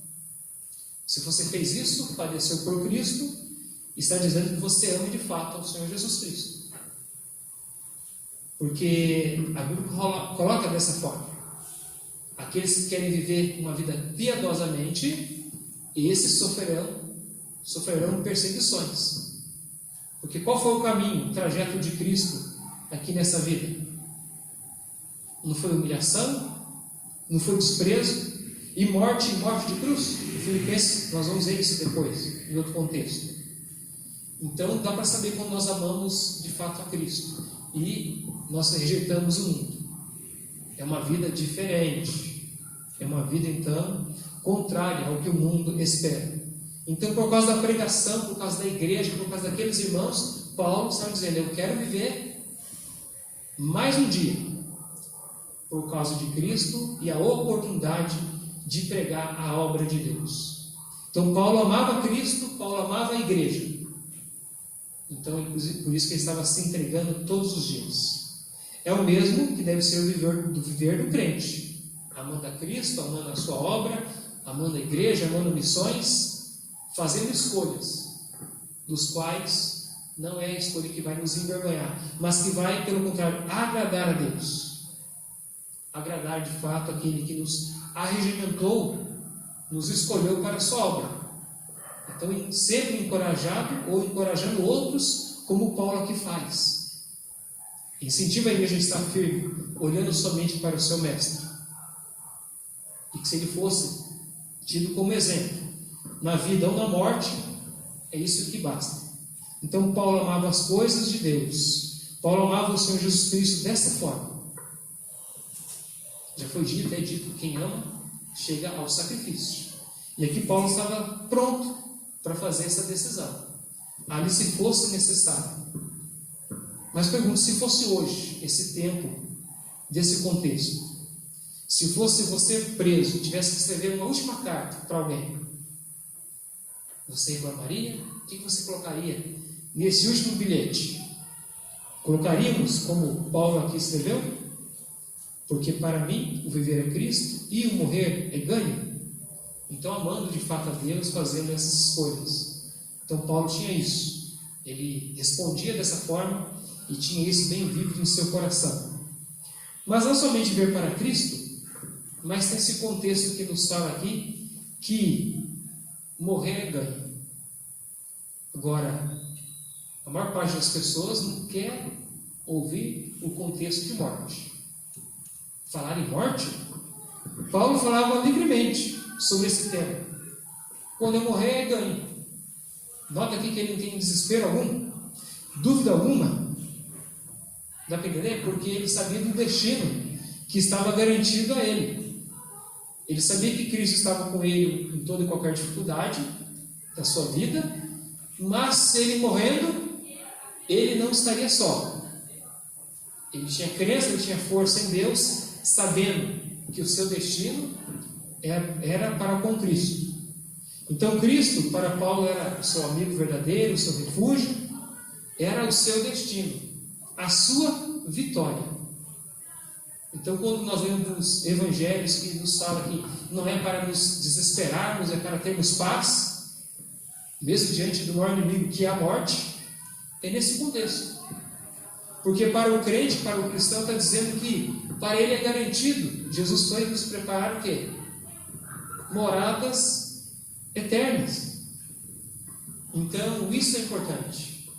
Se você fez isso, padeceu por Cristo, está dizendo que você ama de fato ao Senhor Jesus Cristo. Porque a Bíblia coloca dessa forma: aqueles que querem viver uma vida piedosamente, esses sofrerão perseguições. Porque qual foi o caminho, o trajeto de Cristo aqui nessa vida? Não foi humilhação? Não foi desprezo? E morte de cruz? Em Filipenses, nós vamos ver isso depois, em outro contexto. Então, dá para saber quando nós amamos de fato a Cristo e nós rejeitamos o mundo. É uma vida diferente. É uma vida, então, contrária ao que o mundo espera. Então, por causa da pregação, por causa da igreja, por causa daqueles irmãos, Paulo estava dizendo: eu quero viver mais um dia, por causa de Cristo e a oportunidade de pregar a obra de Deus. Então Paulo amava Cristo, Paulo amava a igreja. Então, por isso que ele estava se entregando todos os dias. É o mesmo que deve ser o viver do crente, amando a Cristo, amando a sua obra, amando a igreja, amando missões, fazendo escolhas, dos quais não é a escolha que vai nos envergonhar, mas que vai, pelo contrário, agradar a Deus. Agradar de fato aquele que nos arregimentou, nos escolheu para a sua obra. Então, sempre encorajado ou encorajando outros, como Paulo aqui faz. Incentiva a igreja a estar firme, olhando somente para o seu mestre. E que se ele fosse tido como exemplo, na vida ou na morte, é isso que basta. Então, Paulo amava as coisas de Deus. Paulo amava o Senhor Jesus Cristo dessa forma. Já foi dito, é dito, quem ama, chega ao sacrifício. E aqui Paulo estava pronto para fazer essa decisão, ali se fosse necessário. Mas pergunto, se fosse hoje, esse tempo, desse contexto, se fosse você preso, tivesse que escrever uma última carta para alguém, você reclamaria? O que você colocaria nesse último bilhete? Colocaríamos como Paulo aqui escreveu? Porque para mim o viver é Cristo e o morrer é ganho. Então, amando de fato a Deus, fazendo essas escolhas. Então, Paulo tinha isso. Ele respondia dessa forma e tinha isso bem vivo em seu coração. Mas não somente ver para Cristo, mas tem esse contexto que nos fala aqui, que morrer é ganho. Agora, a maior parte das pessoas não quer ouvir o contexto de morte. Falar em morte, Paulo falava livremente sobre esse tema. Quando eu morrer é ganho. Nota aqui que ele não tem desespero algum, dúvida alguma. Dá para entender? Porque ele sabia do destino que estava garantido a ele. Ele sabia que Cristo estava com ele em toda e qualquer dificuldade da sua vida, mas ele morrendo, ele não estaria só. Ele tinha crença, ele tinha força em Deus, sabendo que o seu destino era para com Cristo. Então Cristo para Paulo era o seu amigo verdadeiro, o seu refúgio, era o seu destino, a sua vitória. Então quando nós lemos os evangelhos que nos fala que não é para nos desesperarmos, é para termos paz, mesmo diante do maior inimigo que é a morte, é nesse contexto. Porque para o crente, para o cristão, está dizendo que para ele é garantido, Jesus foi nos preparar o quê? Moradas eternas. Então, isso é importante.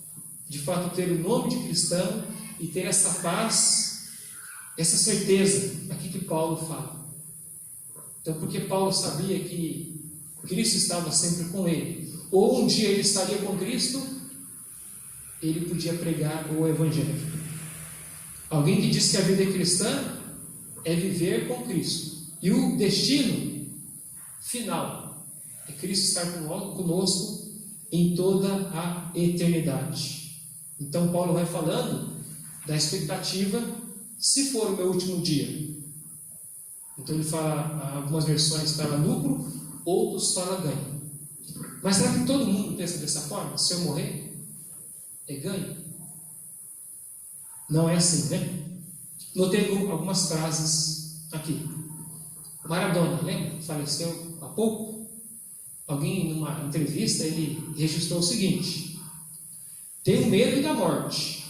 De fato, ter o nome de cristão e ter essa paz, essa certeza, aqui que Paulo fala. Então, porque Paulo sabia que Cristo estava sempre com ele, ou um dia ele estaria com Cristo, ele podia pregar o Evangelho. Alguém que diz que a vida cristã é viver com Cristo. E o destino final é Cristo estar conosco em toda a eternidade. Então Paulo vai falando da expectativa se for o meu último dia. Então ele fala, algumas versões fala lucro, outros fala ganho. Mas será que todo mundo pensa dessa forma? Se eu morrer, é ganho? Não é assim, né? Notei algumas frases aqui. Maradona, lembra? Faleceu há pouco. Alguém, numa entrevista, ele registrou o seguinte: tenho medo da morte.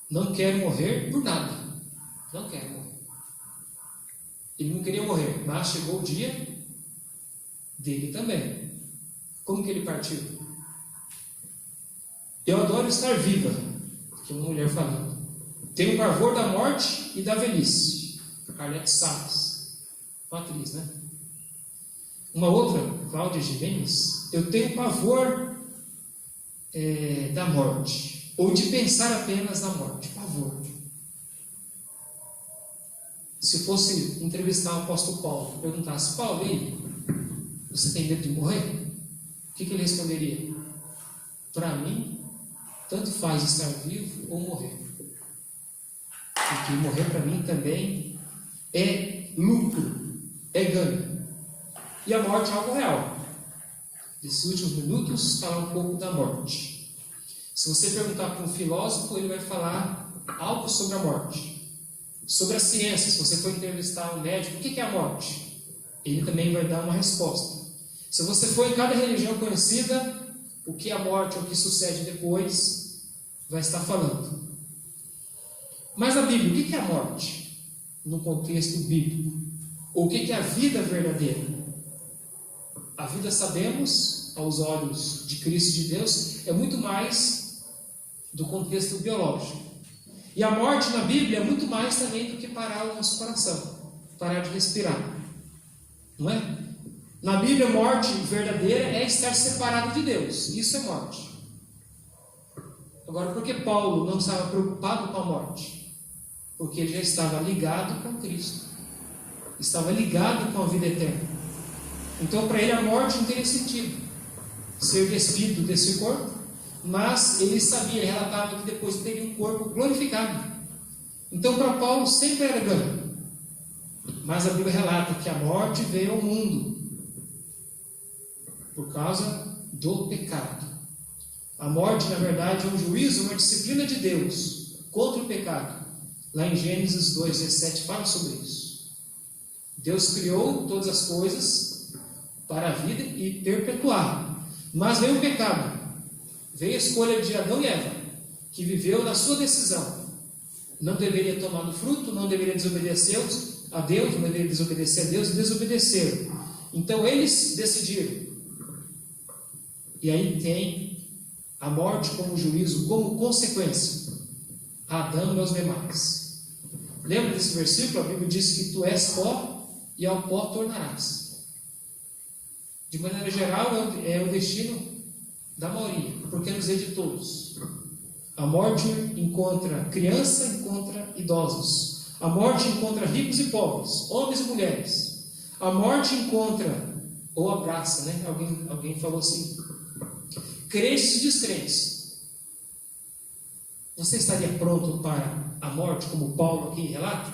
Não quero morrer por nada. Não quero morrer. Ele não queria morrer, mas chegou o dia dele também. Como que ele partiu? Eu adoro estar viva, que uma mulher falando. Tenho pavor da morte e da velhice. Arlete Salles, uma atriz, né? Uma outra, Cláudia Gimenez, eu tenho pavor da morte, ou de pensar apenas na morte. Pavor. Se fosse entrevistar o apóstolo Paulo, perguntasse, Paulo, e aí, você tem medo de morrer? O que ele responderia? Para mim, tanto faz estar vivo ou morrer. e que morrer para mim também é lucro, é ganho. E a morte é algo real. Nesses últimos minutos, falar um pouco da morte. Se você perguntar para um filósofo, ele vai falar algo sobre a morte. Sobre a ciência, se você for entrevistar um médico, o que é a morte? Ele também vai dar uma resposta. Se você for em cada religião conhecida, o que é a morte, o que sucede depois, vai estar falando. Mas a Bíblia, o que é a morte? No contexto bíblico. Ou o que é a vida verdadeira? A vida, sabemos, aos olhos de Cristo e de Deus, é muito mais do contexto biológico. E a morte na Bíblia é muito mais também do que parar o nosso coração, parar de respirar. Não é? Na Bíblia, a morte verdadeira é estar separado de Deus. Isso é morte. Agora, por que Paulo não estava preocupado com a morte? Porque ele já estava ligado com Cristo. Estava ligado com a vida eterna. Então, para ele, a morte não teria sentido ser despido desse corpo, mas ele sabia, relatado que depois teria um corpo glorificado. Então, para Paulo, sempre era ganho. Mas a Bíblia relata que a morte veio ao mundo por causa do pecado. A morte, na verdade, é um juízo, uma disciplina de Deus contra o pecado. Lá em Gênesis 2:17 fala sobre isso. Deus criou todas as coisas para a vida e perpetuar. Mas veio o pecado. Veio a escolha de Adão e Eva, que viveu na sua decisão. Não deveria tomar do fruto, não deveria desobedecer a Deus, não deveria desobedecer a Deus, e desobedeceram. Então eles decidiram. E aí tem a morte como juízo, como consequência a Adão e aos demais. Lembra desse versículo? A Bíblia diz que tu és pó e ao pó tornarás. De maneira geral, é o destino da maioria, porque nos é de todos. A morte encontra criança, encontra idosos. A morte encontra ricos e pobres, homens e mulheres. A morte encontra, ou abraça, né? Alguém falou assim, crentes e descrentes. Você estaria pronto para a morte, como Paulo aqui relata?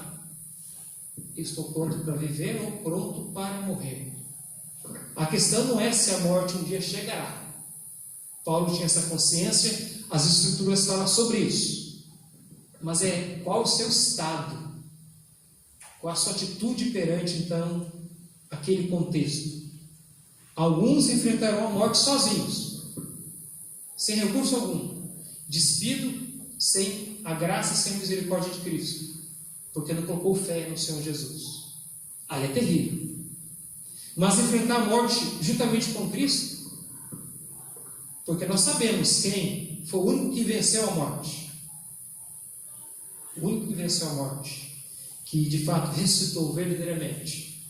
Estou pronto para viver ou pronto para morrer? A questão não é se a morte um dia chegará. Paulo tinha essa consciência, as Escrituras falam sobre isso. Mas é qual o seu estado? Qual a sua atitude perante, então, aquele contexto? Alguns enfrentarão a morte sozinhos, sem recurso algum, despido, sem a graça e sem a misericórdia de Cristo, porque não colocou fé no Senhor Jesus. Aí é terrível. Mas enfrentar a morte juntamente com Cristo, porque nós sabemos quem foi o único que venceu a morte. O único que venceu a morte, que de fato ressuscitou verdadeiramente.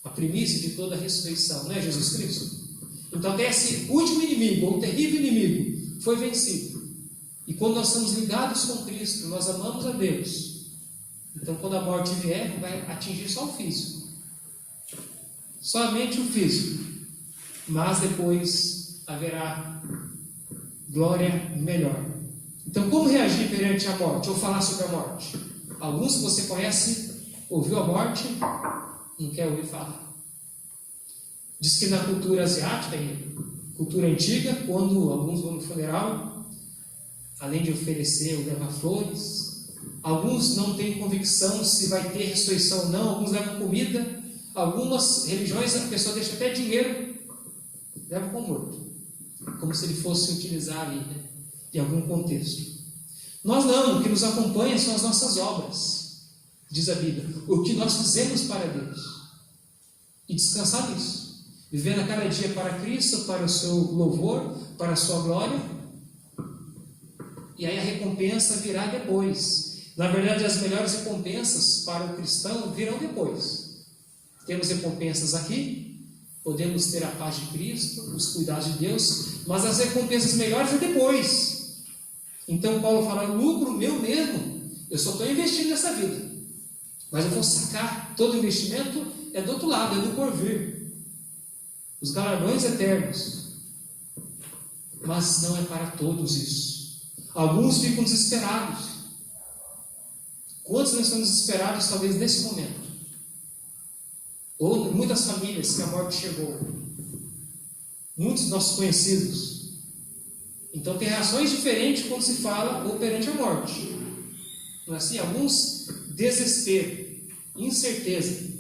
A primícia de toda a ressurreição, não é Jesus Cristo? Então até esse último inimigo, ou terrível inimigo, foi vencido. E quando nós estamos ligados com Cristo, nós amamos a Deus. Então quando a morte vier, não vai atingir só o físico. Somente o físico. Mas depois haverá glória melhor. Então como reagir perante a morte? Ou falar sobre a morte? Alguns que você conhece, ouviu a morte, não quer ouvir falar. Diz que na cultura asiática, cultura antiga, quando alguns vão no funeral, além de oferecer ou levar flores, alguns não têm convicção se vai ter ressurreição ou não, alguns levam comida, algumas religiões a pessoa deixa até dinheiro, leva com o morto, como se ele fosse utilizar ali, né, em algum contexto. Nós não, o que nos acompanha são as nossas obras, diz a Bíblia, o que nós fizemos para Deus, e descansar nisso. Vivendo a cada dia para Cristo, para o seu louvor, para a sua glória. E aí a recompensa virá depois. Na verdade, as melhores recompensas para o cristão virão depois. Temos recompensas aqui, podemos ter a paz de Cristo, os cuidados de Deus, mas as recompensas melhores é depois. Então Paulo fala, lucro meu mesmo, eu só estou investindo nessa vida. Mas eu vou sacar todo o investimento, é do outro lado, é do porvir. Os galardões eternos. Mas não é para todos isso. Alguns ficam desesperados. Quantos nós estamos desesperados, talvez, nesse momento? Ou muitas famílias que a morte chegou. Muitos nossos conhecidos. Então tem reações diferentes quando se fala ou perante a morte. Não é assim? Alguns desespero, incerteza.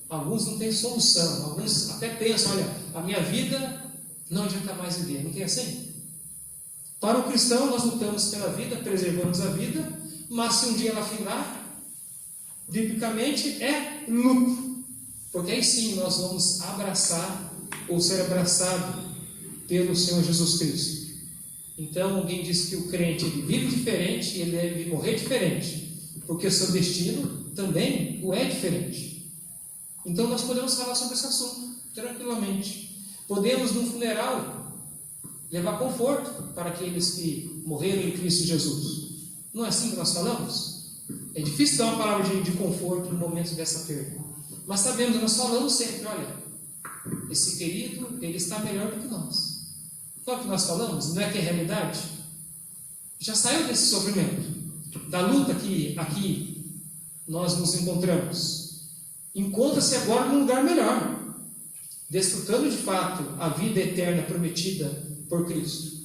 Alguns não têm solução. Alguns até pensam, olha, a minha vida não adianta mais viver. Não tem assim? Para o cristão, nós lutamos pela vida, preservamos a vida, mas se um dia ela findar, biblicamente é lucro. Porque aí sim nós vamos abraçar ou ser abraçado pelo Senhor Jesus Cristo. Então alguém diz que o crente ele vive diferente e ele deve morrer diferente, porque o seu destino também o é diferente. Então nós podemos falar sobre esse assunto tranquilamente. Podemos num funeral levar conforto para aqueles que morreram em Cristo Jesus. Não é assim que nós falamos? É difícil dar uma palavra de conforto no momento dessa perda. Mas sabemos, nós falamos sempre, olha, esse querido, ele está melhor do que nós. Qual é que nós falamos? Não é que é realidade? Já saiu desse sofrimento, da luta que aqui nós nos encontramos. Encontra-se agora num lugar melhor, desfrutando de fato a vida eterna prometida por Cristo.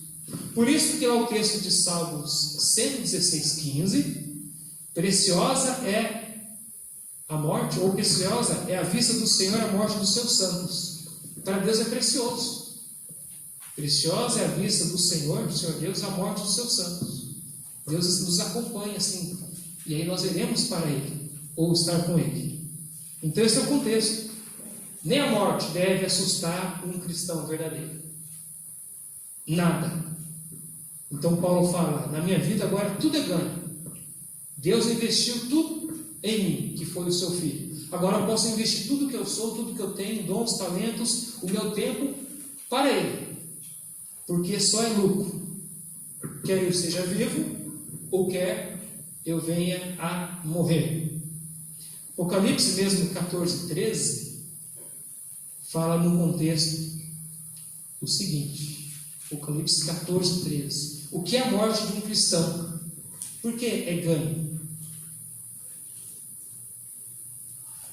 Por isso que lá o texto de Salmos 116:15, preciosa é a morte, ou preciosa é a vista do Senhor a morte dos seus santos. Para Deus é precioso. Preciosa é a vista do Senhor Deus, a morte dos seus santos. Deus nos acompanha assim, e aí nós iremos para Ele, ou estar com Ele. Então esse é o contexto. Nem a morte deve assustar um cristão verdadeiro. Nada. Então Paulo fala, na minha vida agora tudo é ganho. Deus investiu tudo em mim, que foi o seu Filho. Agora eu posso investir tudo que eu sou, tudo que eu tenho, dons, talentos, o meu tempo, para Ele. Porque só é lucro. Quer eu seja vivo, ou quer eu venha a morrer. Apocalipse mesmo 14:13 fala no contexto o seguinte. Apocalipse 14:13. O que é a morte de um cristão? Por que é ganho?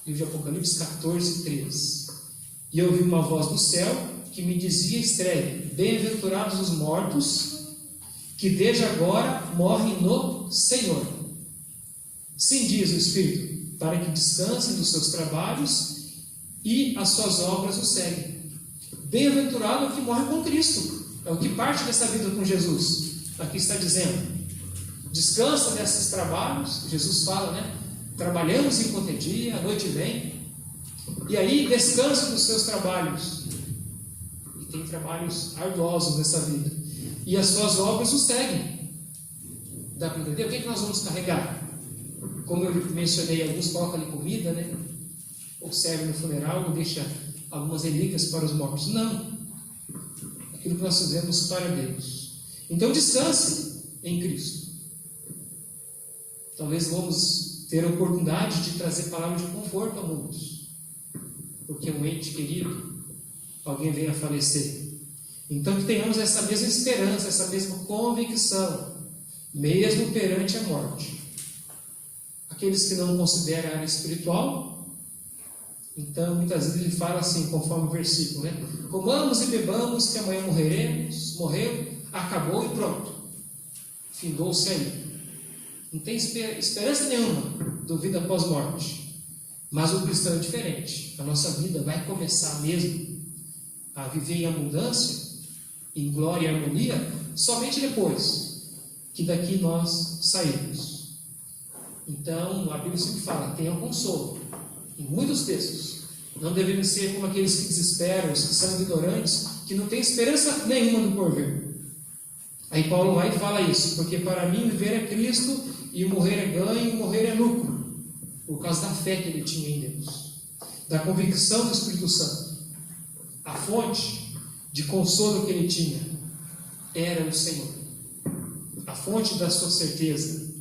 Livro de Apocalipse 14:13. E eu ouvi uma voz do céu que me dizia: escreve, bem-aventurados os mortos, que desde agora morrem no Senhor. Sim, diz o Espírito, para que descansem dos seus trabalhos e as suas obras o seguem. Bem-aventurado é o que morre com Cristo. É o que parte dessa vida com Jesus. Aqui está dizendo, descansa desses trabalhos. Jesus fala, né? Trabalhamos enquanto é dia, a noite vem. E aí descansa dos seus trabalhos. E tem trabalhos arduosos nessa vida. E as suas obras o seguem. Dá para entender? O que é que nós vamos carregar? Como eu mencionei, alguns colocam ali comida, né? Ou servem no funeral, ou deixa algumas relíquias para os mortos. Não. Aquilo que nós fizemos para Deus. Então descanse em Cristo. Talvez vamos ter a oportunidade de trazer palavras de conforto a muitos, porque um ente querido, alguém venha a falecer. Então que tenhamos essa mesma esperança, essa mesma convicção, mesmo perante a morte. Aqueles que não consideram a área espiritual, então muitas vezes ele fala assim, conforme o versículo, né? Comamos e bebamos, que amanhã morreremos. Morreu, acabou e pronto. Findou-se aí. Não tem esperança nenhuma do vida após morte. Mas o cristão é diferente. A nossa vida vai começar mesmo a viver em abundância, em glória e harmonia, somente depois que daqui nós sairmos. Então, a Bíblia sempre fala, tenha consolo. Em muitos textos, não devemos ser como aqueles que desesperam, os que são ignorantes, que não têm esperança nenhuma do porvir. Aí Paulo vai e fala isso, porque para mim viver é Cristo, e morrer é ganho, e morrer é lucro, por causa da fé que ele tinha em Deus, da convicção do Espírito Santo. A fonte de consolo que ele tinha era o Senhor, a fonte da sua certeza.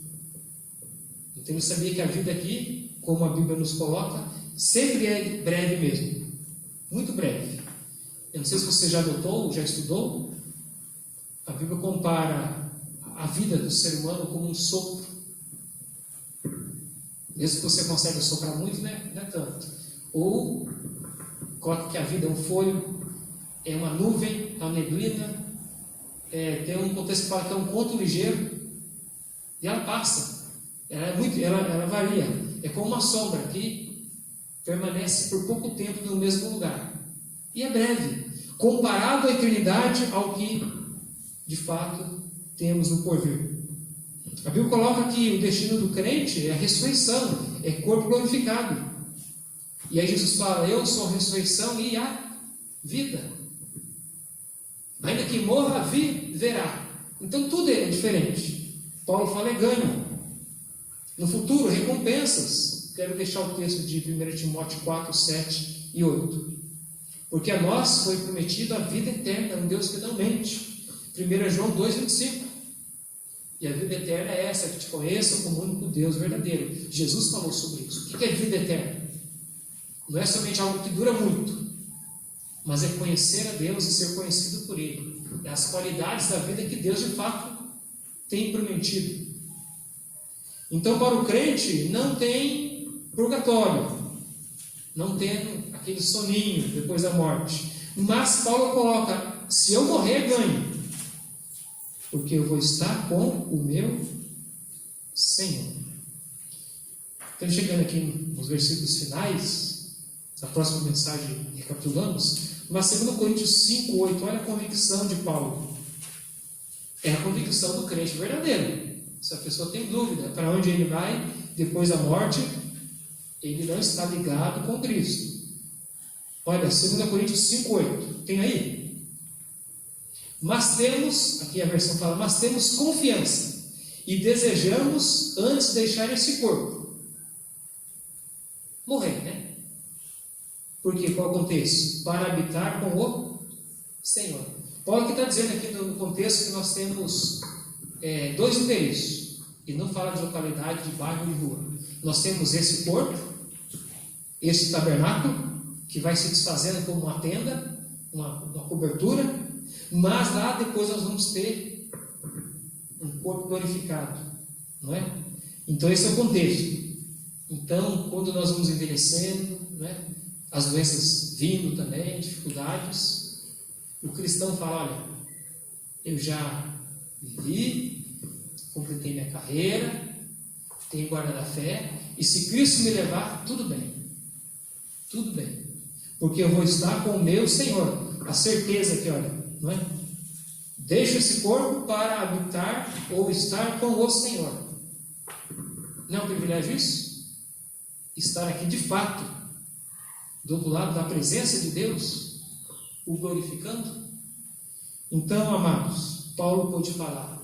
Então ele sabia que a vida aqui, como a Bíblia nos coloca, sempre é breve mesmo, muito breve. Eu não sei se você já notou, já estudou, a Bíblia compara a vida do ser humano como um sopro Mesmo que você consiga soprar muito, né? Não é tanto. Ou coloca que a vida é um folho, é uma nuvem, é uma neblina, tem um contexto que fala que é um ponto ligeiro, e ela passa. Ela varia. É como uma sombra que permanece por pouco tempo no mesmo lugar. E é breve, comparado à eternidade ao que, de fato, temos no porvir. A Bíblia coloca que o destino do crente é a ressurreição, é corpo glorificado. E aí Jesus fala, eu sou a ressurreição e a vida. Ainda que morra, viverá. Então tudo é diferente. Paulo fala, é ganho. No futuro, recompensas. Quero deixar o texto de 1 Timóteo 4, 7 e 8. Porque a nós foi prometido a vida eterna, um Deus que não mente. 1 João 2, 25. E a vida eterna é essa, que te conheçam como o único Deus verdadeiro. Jesus falou sobre isso. O que é vida eterna? Não é somente algo que dura muito, mas é conhecer a Deus e ser conhecido por Ele. É as qualidades da vida que Deus, de fato, tem prometido. Então, para o crente, não tem purgatório, não tem aquele soninho depois da morte. Mas Paulo coloca, se eu morrer, ganho, porque eu vou estar com o meu Senhor. Então, chegando aqui nos versículos finais da próxima mensagem, recapitulamos, mas 2 Coríntios 5, 8, olha a convicção de Paulo. É a convicção do crente verdadeiro. Se a pessoa tem dúvida para onde ele vai depois da morte, ele não está ligado com Cristo. Olha, 2 Coríntios 5, 8, tem aí? Mas temos, aqui a versão fala, mas temos confiança e desejamos antes de deixar esse corpo morrer, né? Porque qual é o contexto? Para habitar com o Senhor. Paulo que está dizendo aqui no contexto que nós temos dois endereços, e não fala de localidade, de bairro e rua. Nós temos esse corpo, esse tabernáculo, que vai se desfazendo como uma tenda, uma cobertura, mas lá depois nós vamos ter um corpo glorificado, não é? Então esse é o contexto. Então, quando nós vamos envelhecendo, não é? As doenças vindo também, dificuldades, o cristão fala, olha, eu já vivi, completei minha carreira, tenho guarda da fé, e se Cristo me levar, tudo bem, porque eu vou estar com o meu Senhor. A certeza que, olha, não é? Deixo esse corpo para habitar ou estar com o Senhor. Não é um privilégio isso? Estar aqui de fato, do outro lado da presença de Deus, o glorificando. Então, amados, Paulo pôde falar,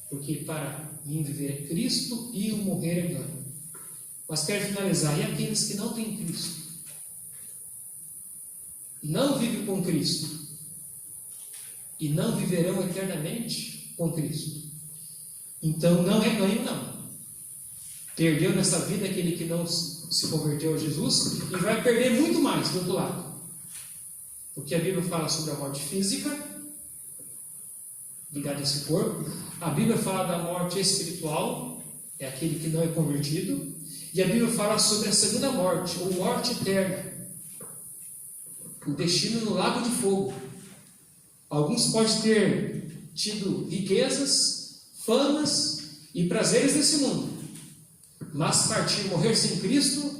porque para mim viver é Cristo e o morrer é ganho. Mas quero finalizar, e aqueles que não têm Cristo, não vivem com Cristo, e não viverão eternamente com Cristo, então não é ganho não. Perdeu nessa vida aquele que não se converteu a Jesus, e vai perder muito mais do outro lado, porque a Bíblia fala sobre a morte física ligada a esse corpo. A Bíblia fala da morte espiritual, é aquele que não é convertido, e a Bíblia fala sobre a segunda morte, ou morte eterna, o destino no lago de fogo. Alguns podem ter tido riquezas, famas e prazeres desse mundo, mas partir, morrer sem Cristo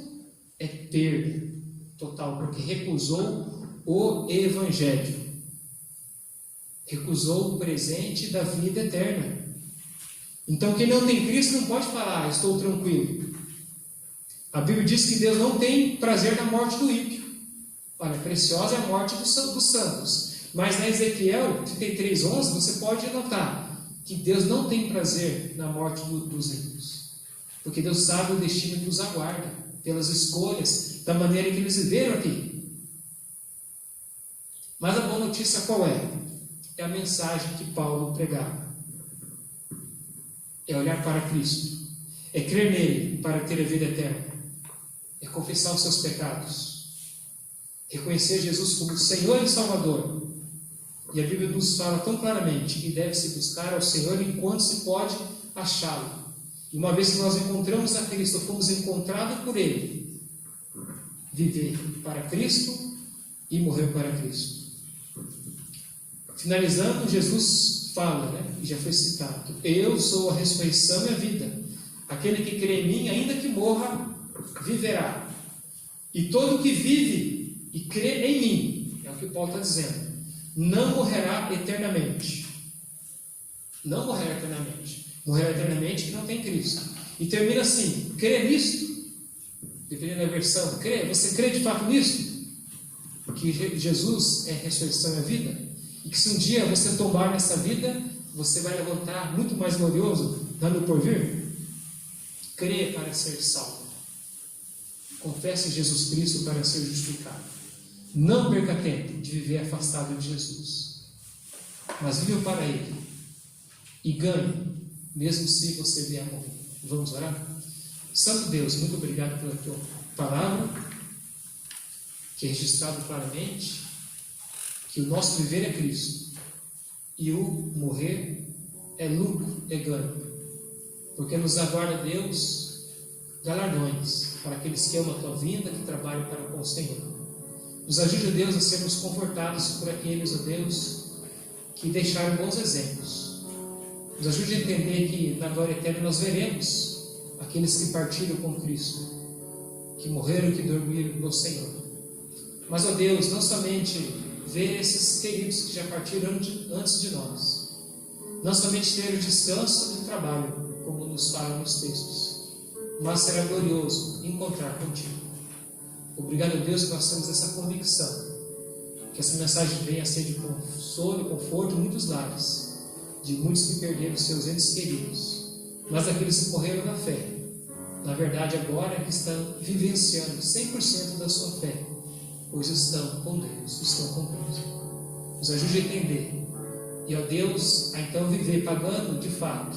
é perda total, porque recusou o Evangelho, recusou o presente da vida eterna. Então quem não tem Cristo não pode falar, estou tranquilo. A Bíblia diz que Deus não tem prazer na morte do ímpio. Olha, preciosa é a morte dos santos. Mas na Ezequiel 33:11 você pode notar que Deus não tem prazer na morte dos ímpios, porque Deus sabe o destino que os aguarda, pelas escolhas, da maneira que eles viveram aqui. Mas a boa notícia qual é? É a mensagem que Paulo pregava. É olhar para Cristo, é crer nele para ter a vida eterna, é confessar os seus pecados, reconhecer Jesus como Senhor e Salvador. E a Bíblia nos fala tão claramente que deve-se buscar ao Senhor enquanto se pode achá-lo. E uma vez que nós encontramos a Cristo, fomos encontrados por Ele, viver para Cristo e morrer para Cristo. Finalizando, Jesus fala, e já foi citado: eu sou a ressurreição e a vida. Aquele que crê em mim, ainda que morra, viverá. E todo que vive e crê em mim, é o que Paulo está dizendo, não morrerá eternamente. Não morrerá eternamente. Morrerá eternamente que não tem Cristo. E termina assim: crê nisto? Dependendo da versão, crê? Você crê de fato nisto? Que Jesus é a ressurreição e a vida? E que se um dia você tombar nessa vida, você vai levantar muito mais glorioso, dando por vir? Crê para ser salvo. Confesse Jesus Cristo para ser justificado. Não perca tempo de viver afastado de Jesus, mas viva para Ele e ganhe, mesmo se você vier a morrer. Vamos orar? Santo Deus, muito obrigado pela tua palavra, que é registrado claramente que o nosso viver é Cristo e o morrer é lucro, é ganho, porque nos aguarda, Deus, galardões para aqueles que amam a tua vinda, que trabalham para com o Senhor. Nos ajude, Deus, a sermos confortados por aqueles, ó Deus, que deixaram bons exemplos. Nos ajude a entender que na glória eterna nós veremos aqueles que partiram com Cristo, que morreram, que dormiram no Senhor. Mas, ó Deus, não somente ver esses queridos que já partiram antes de nós, não somente ter o descanso do trabalho, como nos falam nos textos, mas será glorioso encontrar contigo. Obrigado, Deus, que nós temos essa convicção, que essa mensagem venha a ser de consolo e conforto em muitos lares, de muitos que perderam seus entes queridos, mas daqueles que morreram na fé, na verdade agora que estão vivenciando 100% da sua fé, pois estão com Deus, estão com Cristo. Nos ajude a entender, e, ó Deus, a então viver pagando de fato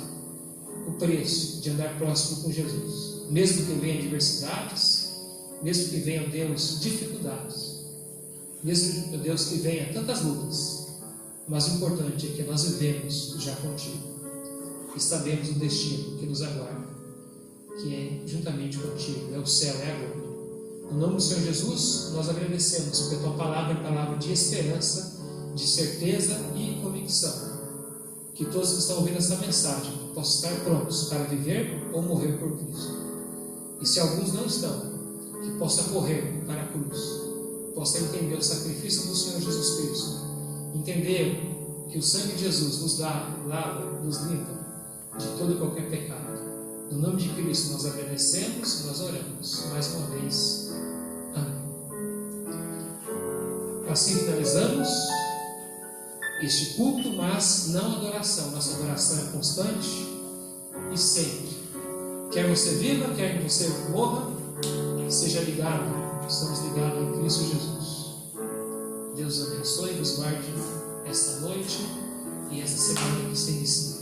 o preço de andar próximo com Jesus, mesmo que venham adversidades, mesmo que venham, Deus, dificuldades, mesmo, ó Deus, que venham tantas lutas, mas o importante é que nós vivemos já contigo e sabemos o destino que nos aguarda, que é juntamente contigo, é o céu, é a glória. No nome do Senhor Jesus, nós agradecemos, porque a tua palavra é palavra de esperança, de certeza e convicção. Que todos que estão ouvindo essa mensagem possam estar prontos para viver ou morrer por Cristo. E se alguns não estão, que possam correr para a cruz, possam entender o sacrifício do Senhor Jesus Cristo, entender que o sangue de Jesus nos lava, nos limpa de todo e qualquer pecado. No nome de Cristo nós agradecemos e nós oramos mais uma vez. Amém. Assim finalizamos este culto, mas não adoração. Nossa adoração é constante e sempre. Quer você viva, quer que você morra, seja ligado. Estamos ligados em Cristo Jesus. Deus abençoe e nos guarde esta noite e esta semana que se inicia.